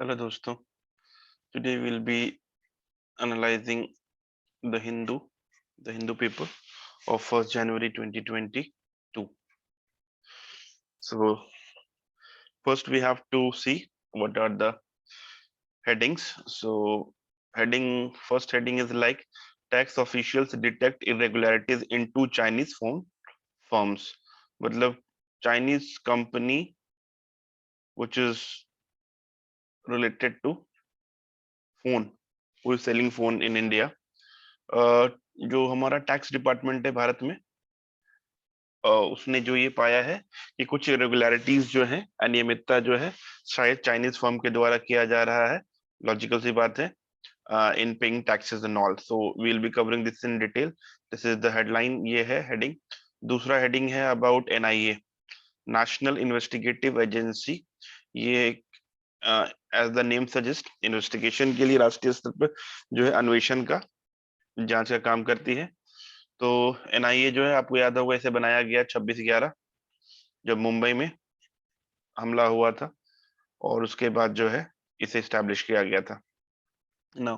Hello दोस्तों, today we'll be analyzing the Hindu people of 1st January 2022. So first we have to see what are the headings. So first heading is like tax officials detect irregularities in two Chinese phone firms. मतलब Chinese company which is related to phone, who is selling phone in India. जो हमारा tax department है भारत में, उसने जो ये पाया है कि कुछ इरेगुलरिटीज जो है, अनियमितता जो है शायद चाइनीज फर्म के द्वारा किया जा रहा है। लॉजिकल सी बात है, in paying taxes and all. So we will be covering this in detail. This is the headline, ये है हेडिंग। दूसरा हेडिंग है about NIA, national investigative agency. ये as the name suggest, investigation के लिए राष्ट्रीय स्तर पर जो है अन्वेषण का, जांच का काम करती है। तो एनआईए जो है, आपको याद होगा, इसे बनाया गया 26/11 जब मुंबई में हमला हुआ था, और उसके बाद जो है इसे स्टैब्लिश किया गया था। Now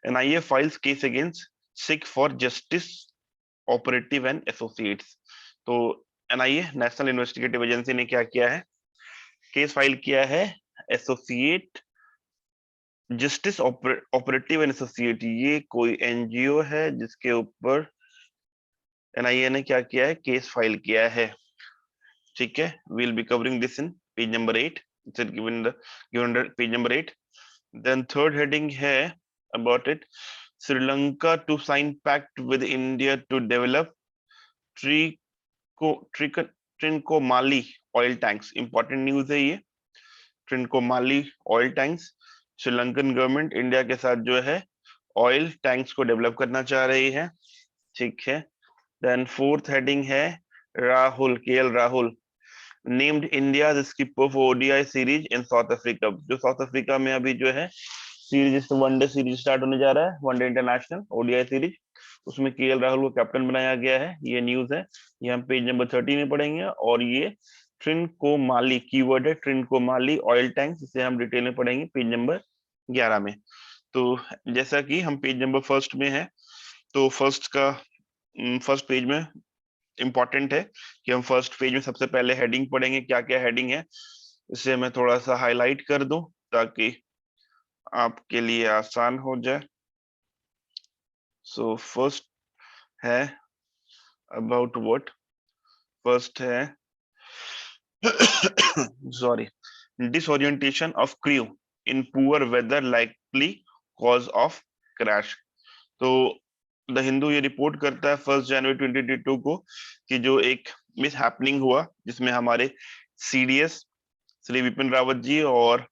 NIA files case against Sikh for justice operative and associates. तो एनआईए, नेशनल इन्वेस्टिगेटिव एजेंसी, ने क्या किया है? केस फाइल किया है associate justice operative and associate. ये कोई एनजीओ है जिसके ऊपर एनआईए ने क्या किया है? केस फाइल किया है। ठीक है, we'll be covering this in page number 8. It's given under page number 8. Then third heading है about it, Sri Lanka to sign pact with India to develop Trincomalee oil tanks. Important news है ये। Trincomalee oil tanks, Sri Lankan government India के साथ जो है oil tanks को develop करना चाह रही है। ठीक है। देन फोर्थ हेडिंग है Rahul, KL Rahul named India skipper for ODI series in south Africa. जो साउथ अफ्रीका में अभी जो है सीरीज, वनडे सीरीज स्टार्ट होने जा रहा है, वनडे इंटरनेशनल ओडीआई सीरीज, उसमें केएल राहुल को कैप्टन बनाया गया है। ये न्यूज है, ये हम पेज नंबर 30 में पढ़ेंगे। और ये ट्रिनकोमाली कीवर्ड है, ट्रिनकोमाली ऑयल टैंक्स, इसे हम डिटेल में पढ़ेंगे पेज नंबर 11 में। तो जैसा कि हम पेज नंबर फर्स्ट में है, तो फर्स्ट पेज में इंपॉर्टेंट है कि हम फर्स्ट पेज में सबसे पहले हेडिंग पढ़ेंगे। क्या क्या हेडिंग है इसे मैं थोड़ा सा हाईलाइट कर दूं ताकि आपके लिए आसान हो जाए। सो फर्स्ट है अबाउट व्हाट, फर्स्ट है sorry, disorientation of crew in poor weather likely cause of crash. तो द हिंदू ये रिपोर्ट करता है 1 जनवरी 2022 को कि जो एक मिस हैपनिंग हुआ जिसमें हमारे सीडीएस श्री विपिन रावत जी और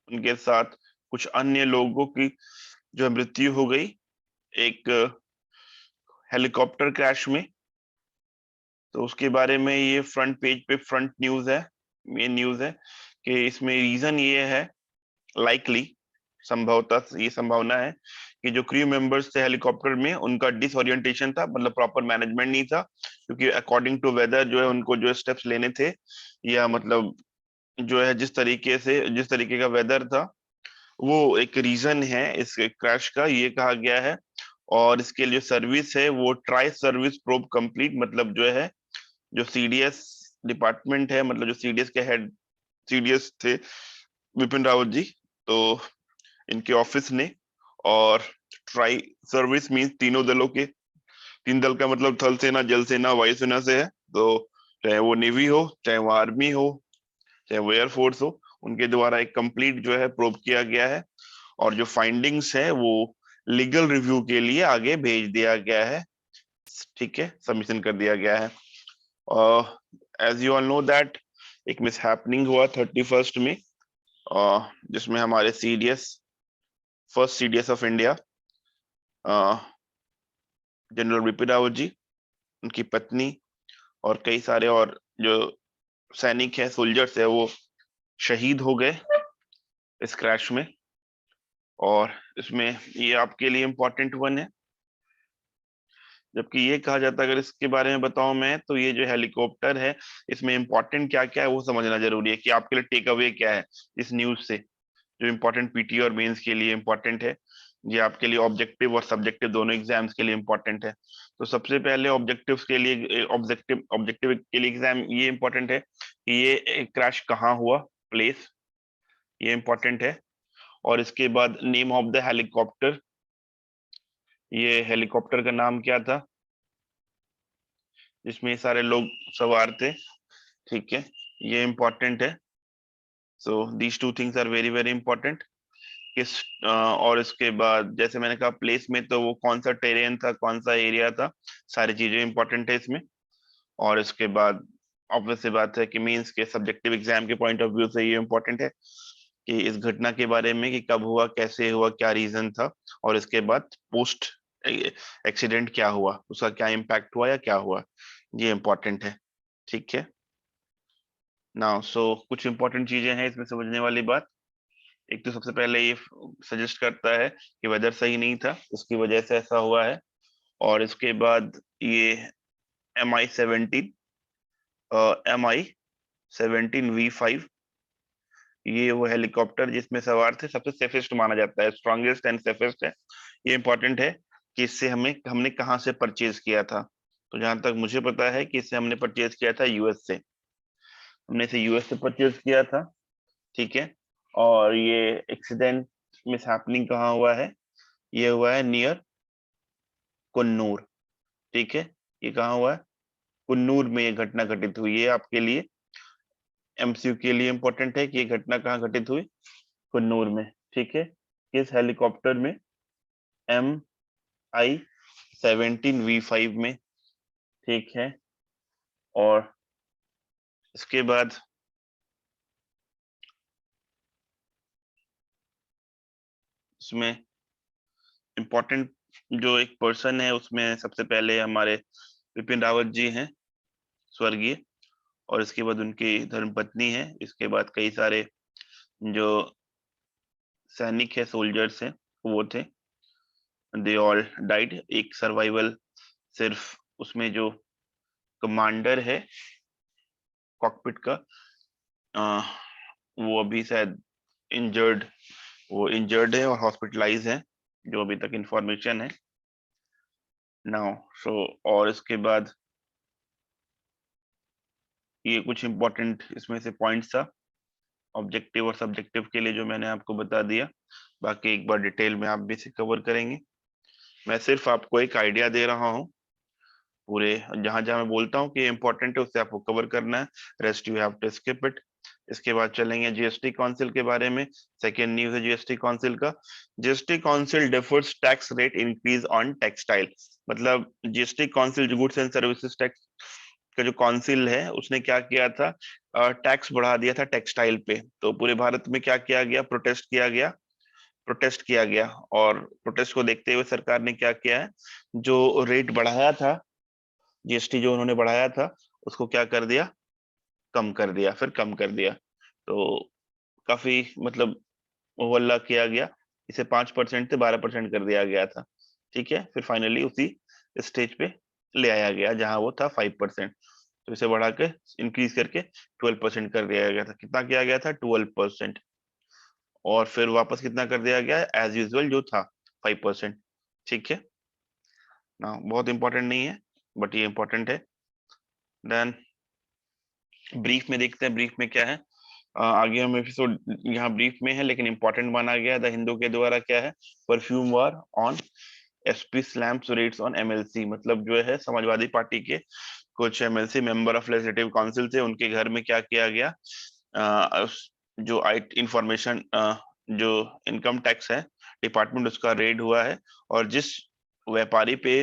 उनके साथ कुछ अन्य लोगों की जो मृत्यु हो गई एक हेलीकॉप्टर क्रैश में। तो उसके बारे में ये फ्रंट पेज पे फ्रंट न्यूज है, मेन न्यूज है कि इसमें रीजन ये है, लाइकली, संभवतः ये संभावना है कि जो क्रू मेंबर्स थे हेलीकॉप्टर में, उनका डिसओरिएंटेशन था, मतलब प्रॉपर मैनेजमेंट नहीं था, क्योंकि अकॉर्डिंग टू वेदर जो है उनको जो स्टेप्स लेने थे, या मतलब जो है जिस तरीके का वेदर था, वो एक रीजन है इस क्रैश का, ये कहा गया है। और इसके लिए सर्विस है वो ट्राई सर्विस प्रोब कंप्लीट, मतलब जो है जो सीडीएस डिपार्टमेंट है, मतलब जो सीडीएस के हेड सीडीएस थे विपिन रावत जी, तो इनके ऑफिस ने, और ट्राई सर्विस मींस तीनों दलों के, तीन दल का मतलब थल सेना, जल सेना, वायु सेना से है। तो चाहे वो नेवी हो, चाहे वो आर्मी हो, चाहे वो एयरफोर्स हो, उनके द्वारा एक कंप्लीट जो है प्रोब किया गया है, और जो फाइंडिंग्स है वो लीगल रिव्यू के लिए आगे भेज दिया गया है। ठीक है, सबमिशन कर दिया गया है। As you all know that एक मिस हैपनिंग हुआ 31 में, जिसमें हमारे CDS, first CDS of India, general Vipin Rawat ji, उनकी पत्नी और कई सारे और जो सैनिक है, सोल्जर्स है, वो शहीद हो गए इस क्रैश में। और इसमें ये आपके लिए इम्पोर्टेंट वन है, जबकि ये कहा जाता है, अगर इसके बारे में बताऊं मैं, तो ये जो हेलीकॉप्टर है इसमें इम्पोर्टेंट क्या क्या है वो समझना जरूरी है कि आपके लिए टेक अवे क्या है इस न्यूज से। जो इम्पोर्टेंट पीटी और मेंस के लिए इम्पोर्टेंट है, ये आपके लिए ऑब्जेक्टिव और सब्जेक्टिव दोनों एग्जाम्स के लिए इम्पोर्टेंट है। तो सबसे पहले ऑब्जेक्टिव के लिए ऑब्जेक्टिव ऑब्जेक्टिव के लिए एग्जाम ये इम्पोर्टेंट है कि ये क्रैश कहाँ हुआ, प्लेस, ये इम्पोर्टेंट है। और इसके बाद नेम ऑफ द हेलीकॉप्टर, ये हेलीकॉप्टर का नाम क्या था जिसमें सारे लोग सवार थे, ठीक है, ये इम्पोर्टेंट है। So these two things are very very important. किस और इसके बाद जैसे मैंने कहा प्लेस में, तो वो कौन सा टेरेन था, कौन सा एरिया था, सारी चीजें इंपॉर्टेंट है इसमें। और इसके बाद ऑब्वियस सी बात है कि मींस के सब्जेक्टिव एग्जाम के पॉइंट ऑफ व्यू से ये इंपॉर्टेंट है कि इस घटना के बारे में कि कब हुआ, कैसे हुआ, क्या रीजन था, और इसके बाद पोस्ट एक्सीडेंट क्या हुआ, उसका क्या इम्पैक्ट हुआ या क्या हुआ, ये इंपॉर्टेंट है, ठीक है ना। सो कुछ इंपॉर्टेंट चीजें हैं इसमें समझने वाली बात। एक तो सबसे पहले ये सजेस्ट करता है कि वेदर सही नहीं था, उसकी वजह से ऐसा हुआ है। और इसके बाद ये MI-17 MI-17V5, ये वो हेलीकॉप्टर जिसमें सवार थे, सबसे सेफेस्ट माना जाता है, स्ट्रॉन्गेस्ट एंड सेफेस्ट है। ये इंपॉर्टेंट है कि इससे हमने कहाँ से परचेज किया था। तो जहां तक मुझे पता है कि इससे हमने परचेज किया था यूएस से, हमने इसे यूएस से परचेज किया था, ठीक है। और ये एक्सीडेंट मिस हैपनिंग कहाँ हुआ है, ये हुआ है नियर कुन्नूर, ठीक है। ये कहाँ हुआ है, कुन्नूर में ये घटना घटित हुई। ये आपके लिए एमसीयू के लिए इंपॉर्टेंट है कि ये घटना कहाँ घटित हुई, कुन्नूर में, ठीक है। किस हेलीकॉप्टर में, MI-17V5 में, ठीक है। और इसके बाद इसमें इंपॉर्टेंट जो एक पर्सन है उसमें सबसे पहले हमारे विपिन रावत जी हैं, स्वर्गीय। और इसके बाद उनकी धर्मपत्नी है। इसके बाद कई सारे जो सैनिक है, सोल्जर्स हैं, वो थे, दे ऑल डाइड। एक सर्वाइवल सिर्फ उसमें जो कमांडर है कॉकपिट का, अ, वो अभी शायद इंजर्ड, वो इंजर्ड है और हॉस्पिटलाइज है, जो अभी तक इंफॉर्मेशन है नाउ। सो और इसके बाद ये कुछ इंपॉर्टेंट इसमें से पॉइंट्स था ऑब्जेक्टिव और सब्जेक्टिव के लिए जो मैंने आपको बता दिया। बाकी एक बार डिटेल में आप भी इसे कवर करेंगे। मैं सिर्फ आपको एक आइडिया दे रहा हूँ, पूरे जहां जहां मैं बोलता हूँ कि इंपॉर्टेंट है उससे आपको कवर करना है, rest you have to skip it. इसके बाद चलेंगे जीएसटी काउंसिल के बारे में। सेकेंड न्यूज है जीएसटी काउंसिल का। GST council differs tax rate increase on textile. मतलब जीएसटी काउंसिल जो गुड्स एंड सर्विसेज टैक्स का जो काउंसिल है उसने क्या किया था, टैक्स बढ़ा दिया था टेक्सटाइल पे। तो पूरे भारत में क्या किया गया, प्रोटेस्ट किया गया। और प्रोटेस्ट को देखते हुए सरकार ने क्या किया है, जो रेट बढ़ाया था, जीएसटी जो उन्होंने बढ़ाया था उसको क्या कर दिया, कम कर दिया, फिर कम कर दिया। तो काफी मतलब ओवरला किया गया, इसे 5% से 12% कर दिया गया था, ठीक है। फिर फाइनली उसी स्टेज पे ले आया गया जहां वो था 5%। तो इसे बढ़ा के इंक्रीज करके 12% कर दिया गया था। कितना किया गया था, 12%। और फिर वापस कितना कर दिया गया, एज यूजुअल जो था 5%, ठीक है ना। बहुत इंपॉर्टेंट नहीं है बट ये इंपॉर्टेंट है। देन ब्रीफ में देखते हैं, ब्रीफ में क्या है। आगे हम एपिसोड यहाँ ब्रीफ में है लेकिन इंपॉर्टेंट माना गया द हिंदू के द्वारा, क्या है, perfume war on SP slams rates on MLC. मतलब जो है समाजवादी पार्टी के कुछ MLC member of legislative council थे, उनके घर में क्या किया गया, जो इंफॉर्मेशन जो इनकम टैक्स है डिपार्टमेंट, उसका रेड हुआ है। और जिस व्यापारी पे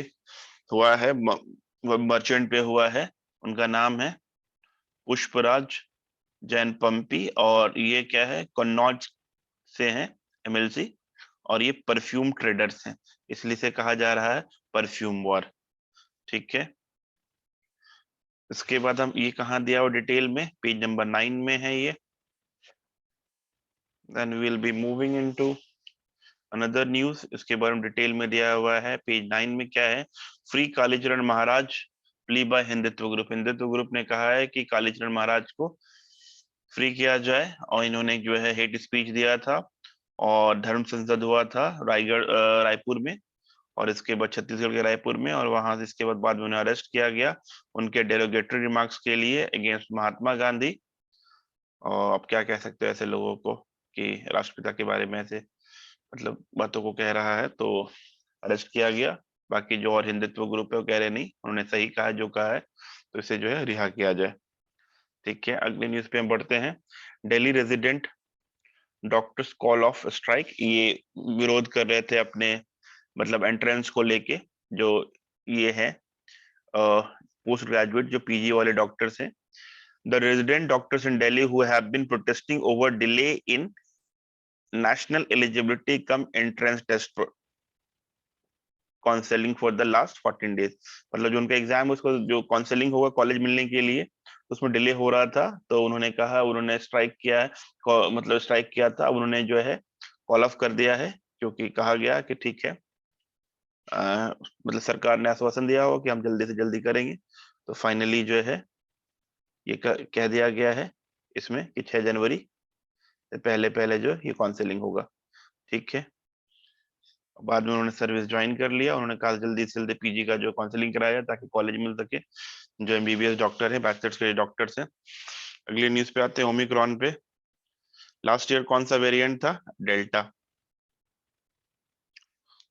हुआ है, मर्चेंट पे हुआ है, उनका नाम है पुष्पराज जैन पंपी। और ये क्या है, कन्नौज से हैं एमएलसी, और ये परफ्यूम ट्रेडर्स हैं, इसलिए से कहा जा रहा है परफ्यूम वॉर, ठीक है। इसके बाद हम ये कहाँ दिया हुआ डिटेल में, पेज नंबर 9 में है ये। Then we will be moving into another news. इसके बारे में डिटेल में दिया हुआ है पेज 9 में, क्या है, free Kalicharan Maharaj plea by Hindutva group. Hindutva group ने कहा है कि कालीचरण महाराज को फ्री किया जाए, और इन्होंने जो है हेट स्पीच दिया था और धर्म संसद हुआ था रायपुर में, और इसके बाद छत्तीसगढ़ के रायपुर में, और वहां से इसके बाद में उन्हें अरेस्ट किया गया उनके डेरोगेटरी रिमार्क्स के लिए अगेंस्ट महात्मा गांधी। और आप क्या कह सकते हो ऐसे लोगों को कि राष्ट्रपिता के बारे में ऐसे मतलब बातों को कह रहा है, तो अरेस्ट किया गया। बाकी जो और हिंदुत्व ग्रुप है वो कह रहे नहीं, उन्होंने सही कहा जो कहा है, तो इसे जो है रिहा किया जाए। ठीक है, अगले न्यूज पे हम बढ़ते हैं। Delhi resident doctors call of strike, ये विरोध कर रहे थे अपने मतलब एंट्रेंस को लेके, जो ये है पोस्ट ग्रेजुएट जो पीजी वाले डॉक्टर्स हैं। The resident doctors in Delhi who have been protesting over delay in national eligibility cum entrance test counselling for the last 14 days, मतलब जो उनका एग्जाम उसको जो काउंसलिंग होगा कॉलेज मिलने के लिए, उसमें डिले हो रहा था, तो उन्होंने कहा, उन्होंने स्ट्राइक किया है, मतलब स्ट्राइक किया था, उन्होंने जो है कॉल ऑफ कर दिया है, क्योंकि कहा गया कि ठीक है मतलब सरकार ने आश्वासन दिया हो कि हम जल्दी से जल्दी करेंगे, तो फाइनली जो है ये कह दिया गया है इसमें कि 6 जनवरी से पहले पहले जो ये काउंसलिंग होगा। ठीक है, बाद में उन्होंने सर्विस ज्वाइन कर लिया, उन्होंने कहा जल्दी से जल्दी पीजी का जो काउंसलिंग कराया जाए ताकि कॉलेज मिल सके, जो एमबीबीएस डॉक्टर है, बैचलर्स के डॉक्टर्स हैं। अगली न्यूज पे आते हैं, ओमिक्रॉन पे। लास्ट ईयर कौन सा वेरिएंट था? डेल्टा।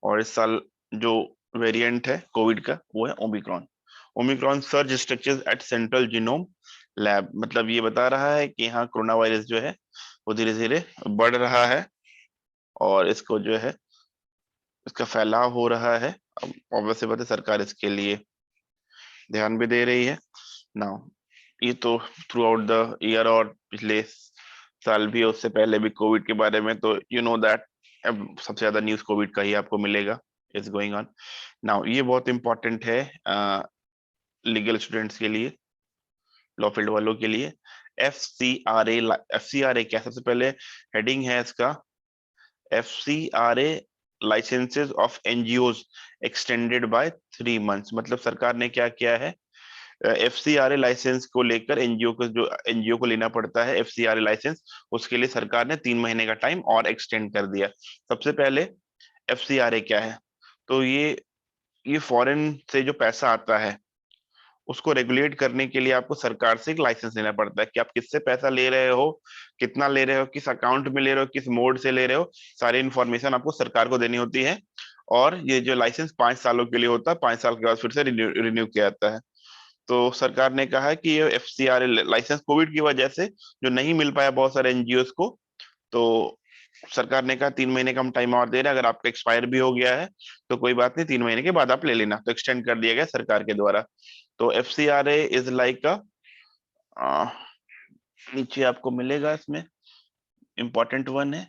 और इस साल जो वेरिएंट है कोविड का वो है Omicron. Omicron surge structures at central genome lab, मतलब ये बता रहा है कि यहाँ कोरोना वायरस जो है वो धीरे धीरे बढ़ रहा है, और इसको जो है इसका फैलाव हो रहा है। अब ऑब्वियस सी बात है, सरकार इसके लिए ध्यान भी दे रही है ना। ये तो थ्रू आउट द ईयर और पिछले साल भी, उससे पहले भी कोविड के बारे में, तो यू नो दैट अब सबसे ज्यादा न्यूज कोविड का ही आपको मिलेगा, इज गोइंग ऑन नाउ। ये बहुत इंपॉर्टेंट है लीगल स्टूडेंट्स के लिए, लॉ फील्ड वालों के लिए। एफसीआरए, एफसीआरए क्या, सबसे पहले हेडिंग है इसका, FCRA licences of NGOs extended by 3 months, मतलब सरकार ने क्या किया है, एफसीआरए लाइसेंस को लेकर एनजीओ को, जो एनजीओ को लेना पड़ता है एफसीआरए लाइसेंस, उसके लिए सरकार ने 3 महीने का टाइम और एक्सटेंड कर दिया। सबसे पहले एफसीआरए क्या है, तो ये फॉरेन से जो पैसा आता है उसको रेगुलेट करने के लिए आपको सरकार से एक लाइसेंस लेना पड़ता है कि आप किससे पैसा ले रहे हो, कितना ले रहे हो, किस अकाउंट में ले रहे हो, किस मोड से ले रहे हो, सारी इन्फॉर्मेशन आपको सरकार को देनी होती है। और ये जो लाइसेंस 5 सालों के लिए होता है, 5 साल के बाद फिर से रिन्यू किया जाता है। तो सरकार ने कहा है कि ये एफसीआरए लाइसेंस कोविड की वजह से जो नहीं मिल पाया बहुत सारे एनजीओ को, तो सरकार ने कहा 3 महीने का हम टाइम और दे रहे हैं, अगर आपका एक्सपायर भी हो गया है तो कोई बात नहीं, 3 महीने के बाद आप ले लेना, तो एक्सटेंड कर दिया गया सरकार के द्वारा। तो एफसीआरए इज लाइक अ, नीचे आपको मिलेगा इसमें इंपॉर्टेंट वन है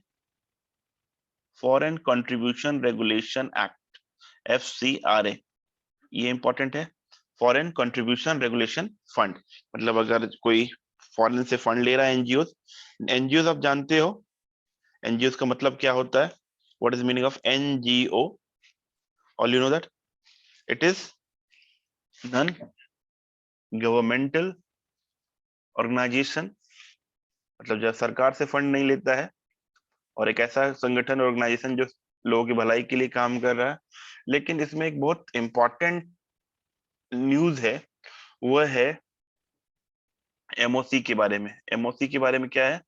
foreign contribution regulation act, FCRA, ये इंपॉर्टेंट है। फॉरेन कंट्रीब्यूशन रेगुलेशन फंड, मतलब अगर कोई फॉरेन से फंड ले रहा है एनजीओ, एनजीओ आप जानते हो एनजीओ का मतलब क्या होता है, what is meaning of NGO? All you know that it is non governmental organisation, मतलब जब सरकार से फंड नहीं लेता है, और एक ऐसा संगठन ऑर्गेनाइजेशन जो लोगों की भलाई के लिए काम कर रहा है। लेकिन इसमें एक बहुत इंपॉर्टेंट न्यूज है, वो है एमओसी के बारे में। एमओसी के बारे में क्या है?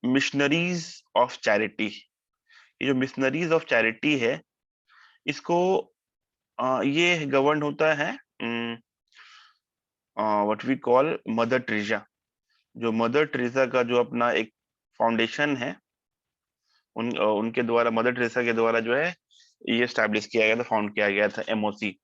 Missionaries of charity. ये जो मिशनरीज ऑफ चैरिटी है, इसको ये गवर्न होता है what we call Mother Teresa. जो मदर टेरेसा का जो अपना एक फाउंडेशन है, उनके द्वारा, मदर टेरेसा के द्वारा जो है ये स्टैब्लिश किया गया था, फाउंड किया गया था एमओसी।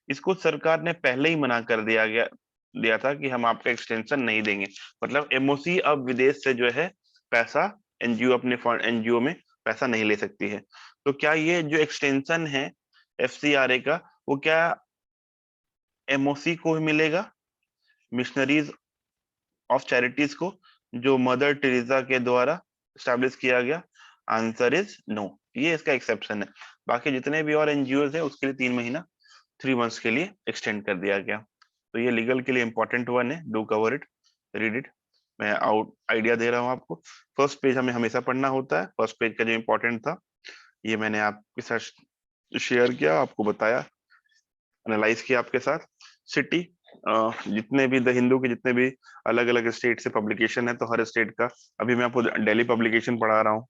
इसको सरकार ने पहले ही मना कर दिया था कि हम आपका एक्सटेंशन नहीं देंगे, मतलब एमओसी अब विदेश से जो है पैसा, एनजीओ अपने एनजीओ में पैसा नहीं ले सकती है। तो क्या ये जो एक्सटेंशन है एफसीआरए का, वो क्या एमओसी को ही मिलेगा, मिशनरीज ऑफ चैरिटीज को, जो मदर टेरेसा के द्वारा स्टैब्लिश किया गया? आंसर इज नो, ये इसका एक्सेप्शन है। बाकी जितने भी और एनजीओ है उसके लिए 3 महीना, 3 मंथ्स के लिए एक्सटेंड कर दिया गया। तो ये लीगल के लिए इंपॉर्टेंट वन है, do cover it, read it. मैं आउट आइडिया दे रहा हूँ आपको। फर्स्ट पेज हमें हमेशा पढ़ना होता है। फर्स्ट पेज का जो इम्पोर्टेंट था ये मैंने आपके साथ शेयर किया, आपको बताया, एनालाइज किया आपके साथ। सिटी, जितने भी द हिंदू के जितने भी अलग अलग स्टेट से पब्लिकेशन है, तो हर स्टेट का, अभी मैं आपको दिल्ली पब्लिकेशन पढ़ा रहा हूँ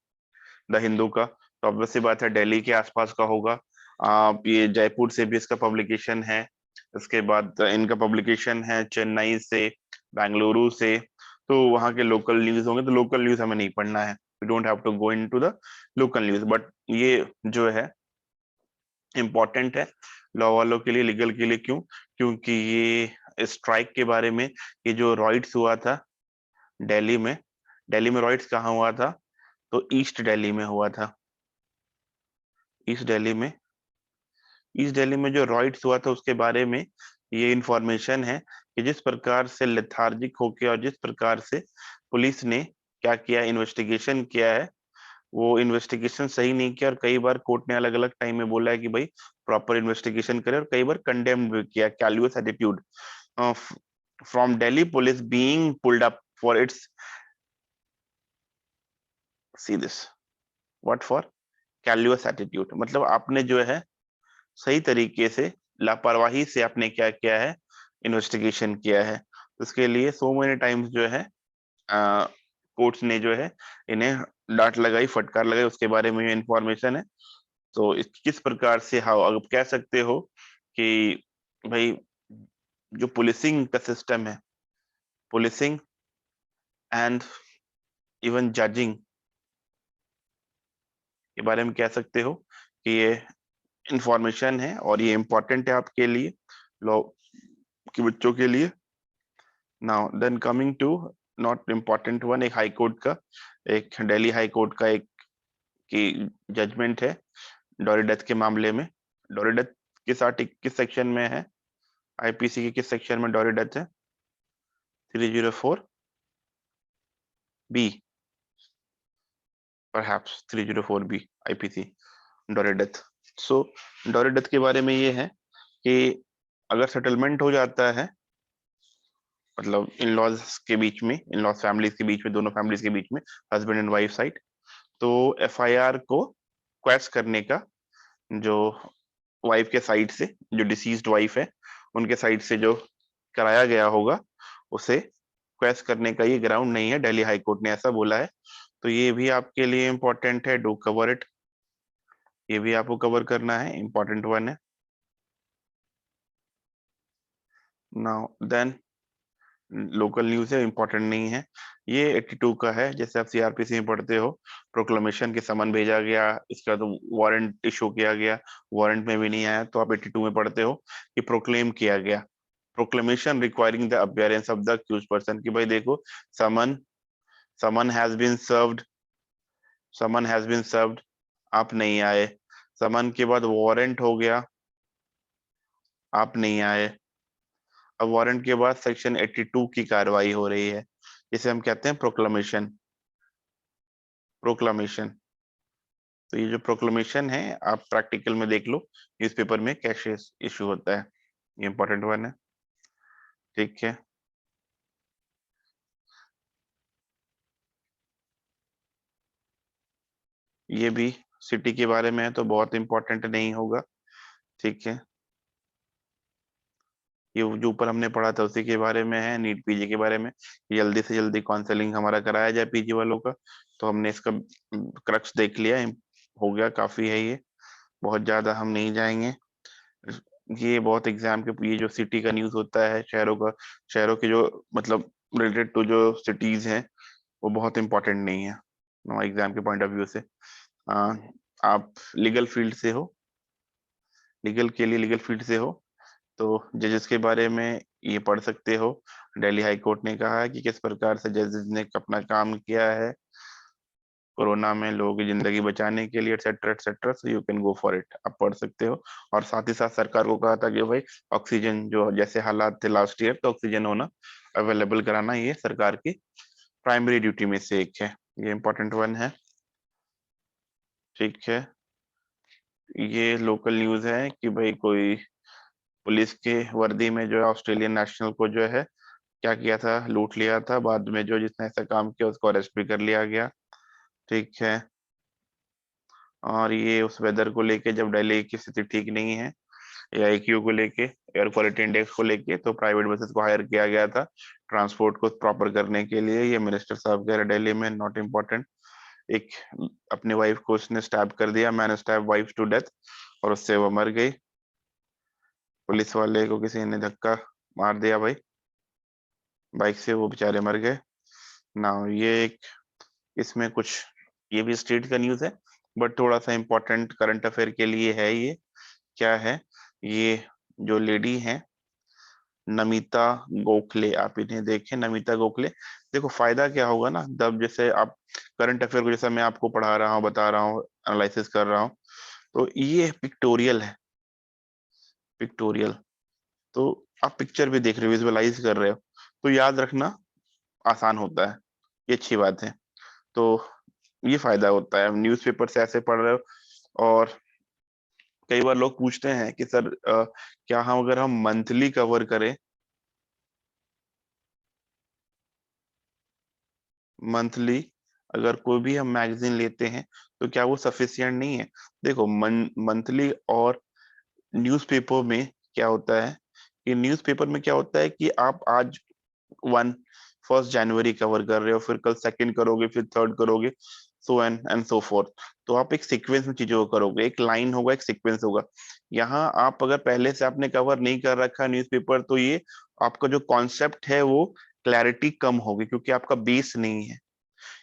द हिंदू का, तो ऑब्वियस सी बात है दिल्ली के आसपास का होगा। आप ये जयपुर से भी इसका पब्लिकेशन है। इसके बाद इनका पब्लिकेशन है चेन्नई से, बेंगलुरु से। तो वहाँ के लोकल न्यूज होंगे, तो लोकल न्यूज हमें नहीं पढ़ना है, we don't have to go into the local news. But ये जो है इम्पोर्टेंट है लॉ वालों के लिए, लीगल के लिए। क्यों? क्योंकि ये स्ट्राइक के बारे में, ये जो रॉइट्स हुआ था दिल्ली में, दिल्ली में रॉइट्स कहाँ हुआ था? तो ईस्ट दिल्ली में हुआ था। ईस्ट दिल्ली में, ईस्ट दिल्ली में जो रॉइट्स हुआ था उसके बारे में ये इंफॉर्मेशन है कि जिस प्रकार से लेथार्जिक होके और जिस प्रकार से पुलिस ने क्या किया, इन्वेस्टिगेशन किया है, वो इन्वेस्टिगेशन सही नहीं किया। और कई बार कोर्ट ने अलग अलग टाइम में बोला है कि भाई प्रॉपर इन्वेस्टिगेशन करे, और कई बार कंडेम्ड भी किया, callous attitude from Delhi police being pulled up for its, see this, what for, callous attitude. मतलब आपने जो है सही तरीके से, लापरवाही से आपने क्या किया है, इन्वेस्टिगेशन किया है। तो इसके लिए सो मेनी टाइम्स जो है कोर्ट्स ने जो है इन्हें डांट लगाई, फटकार लगाई, उसके बारे में इंफॉर्मेशन है। तो किस प्रकार से, हाँ आप कह सकते हो कि भाई जो पुलिसिंग का सिस्टम है, पुलिसिंग एंड इवन जजिंग के बारे में कह सकते हो कि ये इंफॉर्मेशन है और ये इंपॉर्टेंट है आपके लिए, लॉ के बच्चों के लिए। Now then coming to not important one, एक हाई कोर्ट का, एक दिल्ली हाई कोर्ट का एक की जजमेंट है डॉरी डेथ के मामले में। डॉरी डेथ किस आर्टिकल, किस सेक्शन में है, आईपीसी के किस सेक्शन में डॉरी डेथ है? 304 B, perhaps 304 B IPC, dowry death. So dowry death के बारे में ये है कि अगर सेटलमेंट हो जाता है, मतलब इन लॉज के बीच में, इन लॉज फैमिलीज के बीच में, दोनों फैमिलीज के बीच में, हस्बैंड एंड वाइफ साइड, तो एफआईआर को क्वेश करने का, जो वाइफ के साइड से, जो डिसीज्ड वाइफ है उनके साइड से जो कराया गया होगा, उसे क्वेश करने का ये ग्राउंड नहीं है, दिल्ली हाई कोर्ट ने ऐसा बोला है। तो ये भी आपके लिए इंपॉर्टेंट है, डू कवर इट, ये भी आपको कवर करना है, इंपॉर्टेंट वन है। नाउ देन लोकल न्यूज है, इंपॉर्टेंट नहीं है। ये 82 का है, जैसे आप सीआरपीसी में पढ़ते हो, प्रोक्लेमेशन के समन भेजा गया, इसका तो वारंट इशू किया गया, वारंट में भी नहीं आया, तो आप 82 में पढ़ते हो कि प्रोक्लेम किया गया, proclamation requiring the appearance of the accused person, कि भाई देखो summon, summon has been served, summon has been served, आप नहीं आए। समन के बाद वारंट हो गया, आप नहीं आए। अब वारंट के बाद सेक्शन 82 की कार्रवाई हो रही है, जिसे हम कहते हैं प्रोक्लेमेशन, प्रोक्लामेशन। तो ये जो प्रोक्लेमेशन है, आप प्रैक्टिकल में देख लो, न्यूज़पेपर में कैसे इशू होता है, ये इंपॉर्टेंट वन है। ठीक है, ये भी सिटी के बारे में है, तो बहुत इंपॉर्टेंट नहीं होगा। ठीक है, ये जो ऊपर हमने पढ़ा था उसी के बारे में है, नीट पीजी के बारे में, जल्दी से जल्दी काउंसलिंग हमारा कराया जाए पीजी वालों का। तो हमने इसका क्रक्स देख लिया, हो गया, काफी है ये, बहुत ज्यादा हम नहीं जाएंगे। ये बहुत एग्जाम के, ये जो सिटी का न्यूज होता है, शहरों का, शहरों के जो मतलब रिलेटेड टू जो सिटीज हैं, वो बहुत इंपॉर्टेंट नहीं है एग्जाम के पॉइंट ऑफ व्यू से। आ, आप लीगल फील्ड से हो, लीगल के लिए लीगल फील्ड से हो, तो जजेस के बारे में ये पढ़ सकते हो। दिल्ली हाई कोर्ट ने कहा है कि किस प्रकार से जजेस ने अपना काम किया है कोरोना में लोगों की जिंदगी बचाने के लिए, etcetera etcetera, so you can go for it, आप पढ़ सकते हो। और साथ ही साथ सरकार को कहा था कि भाई ऑक्सीजन, जो जैसे हालात थे लास्ट ईयर, तो ऑक्सीजन होना अवेलेबल कराना ये सरकार की प्राइमरी ड्यूटी में से एक है, ये इंपॉर्टेंट वन है। ठीक है, ये लोकल न्यूज है कि भाई कोई पुलिस के वर्दी में जो है ऑस्ट्रेलियन नेशनल को जो है क्या किया था, लूट लिया था। बाद में जो जिसने ऐसा काम किया उसको अरेस्ट भी कर लिया गया, ठीक है। और ये उस वेदर को लेके, जब दिल्ली की स्थिति ठीक नहीं है, या AQ को लेके, एयर क्वालिटी इंडेक्स को लेके, तो प्राइवेट बसेस को हायर किया गया था ट्रांसपोर्ट को प्रॉपर करने के लिए। ये मिनिस्टर साहब कह रहे दिल्ली में, नॉट इम्पोर्टेंट। एक अपनी वाइफ को उसने स्टैब कर दिया, man stab wife to death, और उससे वो मर गई। पुलिस वाले को किसी ने धक्का मार दिया भाई बाइक से, वो बेचारे मर गए ना। ये एक, इसमें कुछ, ये भी स्टेट का न्यूज है, बट थोड़ा सा इंपॉर्टेंट करंट अफेयर के लिए है ये। क्या है ये, जो लेडी है नमिता गोखले, आप इन्हें देखें, नमिता गोखले। देखो फायदा क्या होगा ना, तब जैसे आप करंट अफेयर को, जैसा मैं आपको पढ़ा रहा हूँ, बता रहा हूँ, एनालिसिस कर रहा हूँ, तो ये पिक्टोरियल है, पिक्टोरियल। तो आप पिक्चर भी देख रहे हो, विजुअलाइज कर रहे हो, तो याद रखना आसान होता है, ये अच्छी बात है। तो ये फायदा होता है, न्यूज़पेपर से ऐसे पढ़ रहे हो। और कई बार लोग पूछते हैं कि सर क्या हम, अगर हम मंथली कवर करें, मंथली अगर कोई भी हम मैगजीन लेते हैं, तो क्या वो सफिशिएंट नहीं है? देखो मंथली और न्यूज़पेपर में क्या होता है, कि न्यूज़पेपर में क्या होता है कि आप आज वन 1 जनवरी कवर कर रहे हो, फिर कल सेकंड करोगे, फिर थर्ड करोगे, सो एंड सो फोर्थ। तो आप एक सीक्वेंस में चीजों को करोगे, एक लाइन होगा, एक सीक्वेंस होगा। यहाँ आप अगर पहले से आपने कवर नहीं कर रखा न्यूज़पेपर, तो ये आपका जो कॉन्सेप्ट है वो क्लैरिटी कम होगी, क्योंकि आपका बेस नहीं है।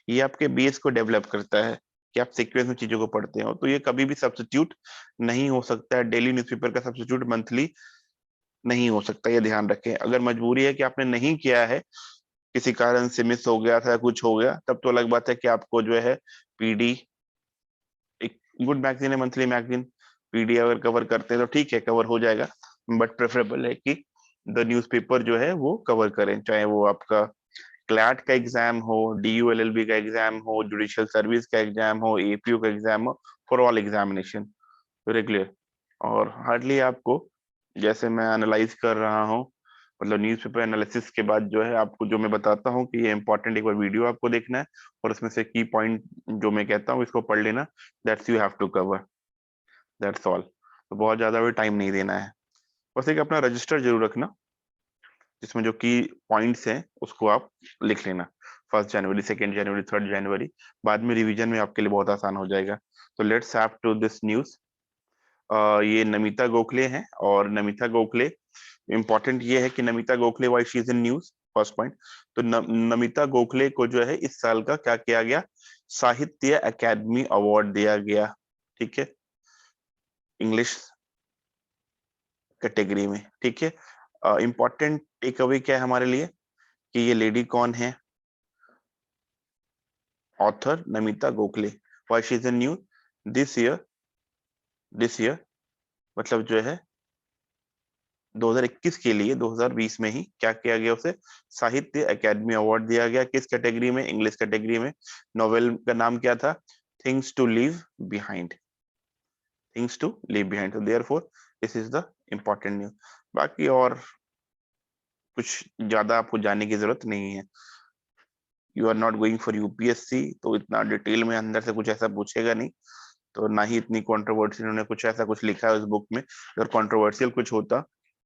ये आपके बेस को डेवलप करता है कि आप सीक्वेंस में चीजों को पढ़ते हो। तो ये कभी भी सब्स्टिट्यूट नहीं हो सकता है, डेली न्यूज़पेपर का सब्स्टिट्यूट मंथली नहीं हो सकता, ये ध्यान रखें। अगर मजबूरी है कि आपने नहीं किया है, किसी कारण से मिस हो गया था, कुछ हो गया, तब तो अलग बात है कि आपको जो है PD, एक गुड मैगजीन है, मंथली मैगजीन, PD अगर कवर करते हैं तो ठीक है, कवर हो जाएगा। बट प्रेफरेबल है कि द न्यूज़पेपर जो है वो कवर करें, चाहे वो आपका क्लैट का एग्जाम हो, DU LLB का एग्जाम हो, जुडिशियल सर्विस का एग्जाम हो, APO का एग्जाम हो, फॉर ऑल एग्जामिनेशन रेगुलर। और हार्डली आपको, जैसे मैं एनालाइज कर रहा हूँ, मतलब न्यूज़पेपर एनालिसिस के बाद जो है आपको जो मैं बताता हूँ कि ये इंपॉर्टेंट, एक बार वीडियो आपको देखना है, और उसमें से की पॉइंट जो मैं कहता हूँ इसको पढ़ लेना, that's you have to cover, that's all. तो बहुत ज्यादा भी टाइम नहीं देना है, बस एक अपना रजिस्टर जरूर रखना, जिसमें जो की पॉइंट्स हैं उसको आप लिख लेना। 1 जनवरी, 2 जनवरी, 3 जनवरी, बाद में रिवीजन में आपके लिए बहुत आसान हो जाएगा। तो let's have to this news. ये नमिता गोखले हैं, और नमिता गोखले, इंपॉर्टेंट ये है कि Namita Gokhale why she is in news, first point. तो नमिता गोखले को जो है इस साल का क्या किया गया, साहित्य अकादमी अवार्ड दिया गया, ठीक है, इंग्लिश कैटेगरी में, ठीक है। इंपॉर्टेंट टेक अवे क्या है हमारे लिए, कि ये लेडी कौन है, author Namita Gokhale, why she is in news, this year, this year मतलब जो है 2021 के लिए, 2020 में ही क्या किया गया, उसे साहित्य अकादमी अवार्ड दिया गया। किस कैटेगरी में, इंग्लिश कैटेगरी में। नोवेल का नाम क्या था, things to leave behind, things to leave behind. तो therefore this is the important news. बाकी और कुछ ज्यादा आपको जानने की जरूरत नहीं है। You are not going for UPSC, तो इतना डिटेल में अंदर से कुछ ऐसा पूछेगा नहीं, तो ना ही इतनी कंट्रोवर्सी, उन्होंने कुछ ऐसा कुछ लिखा है उस बुक में। अगर कंट्रोवर्शियल कुछ होता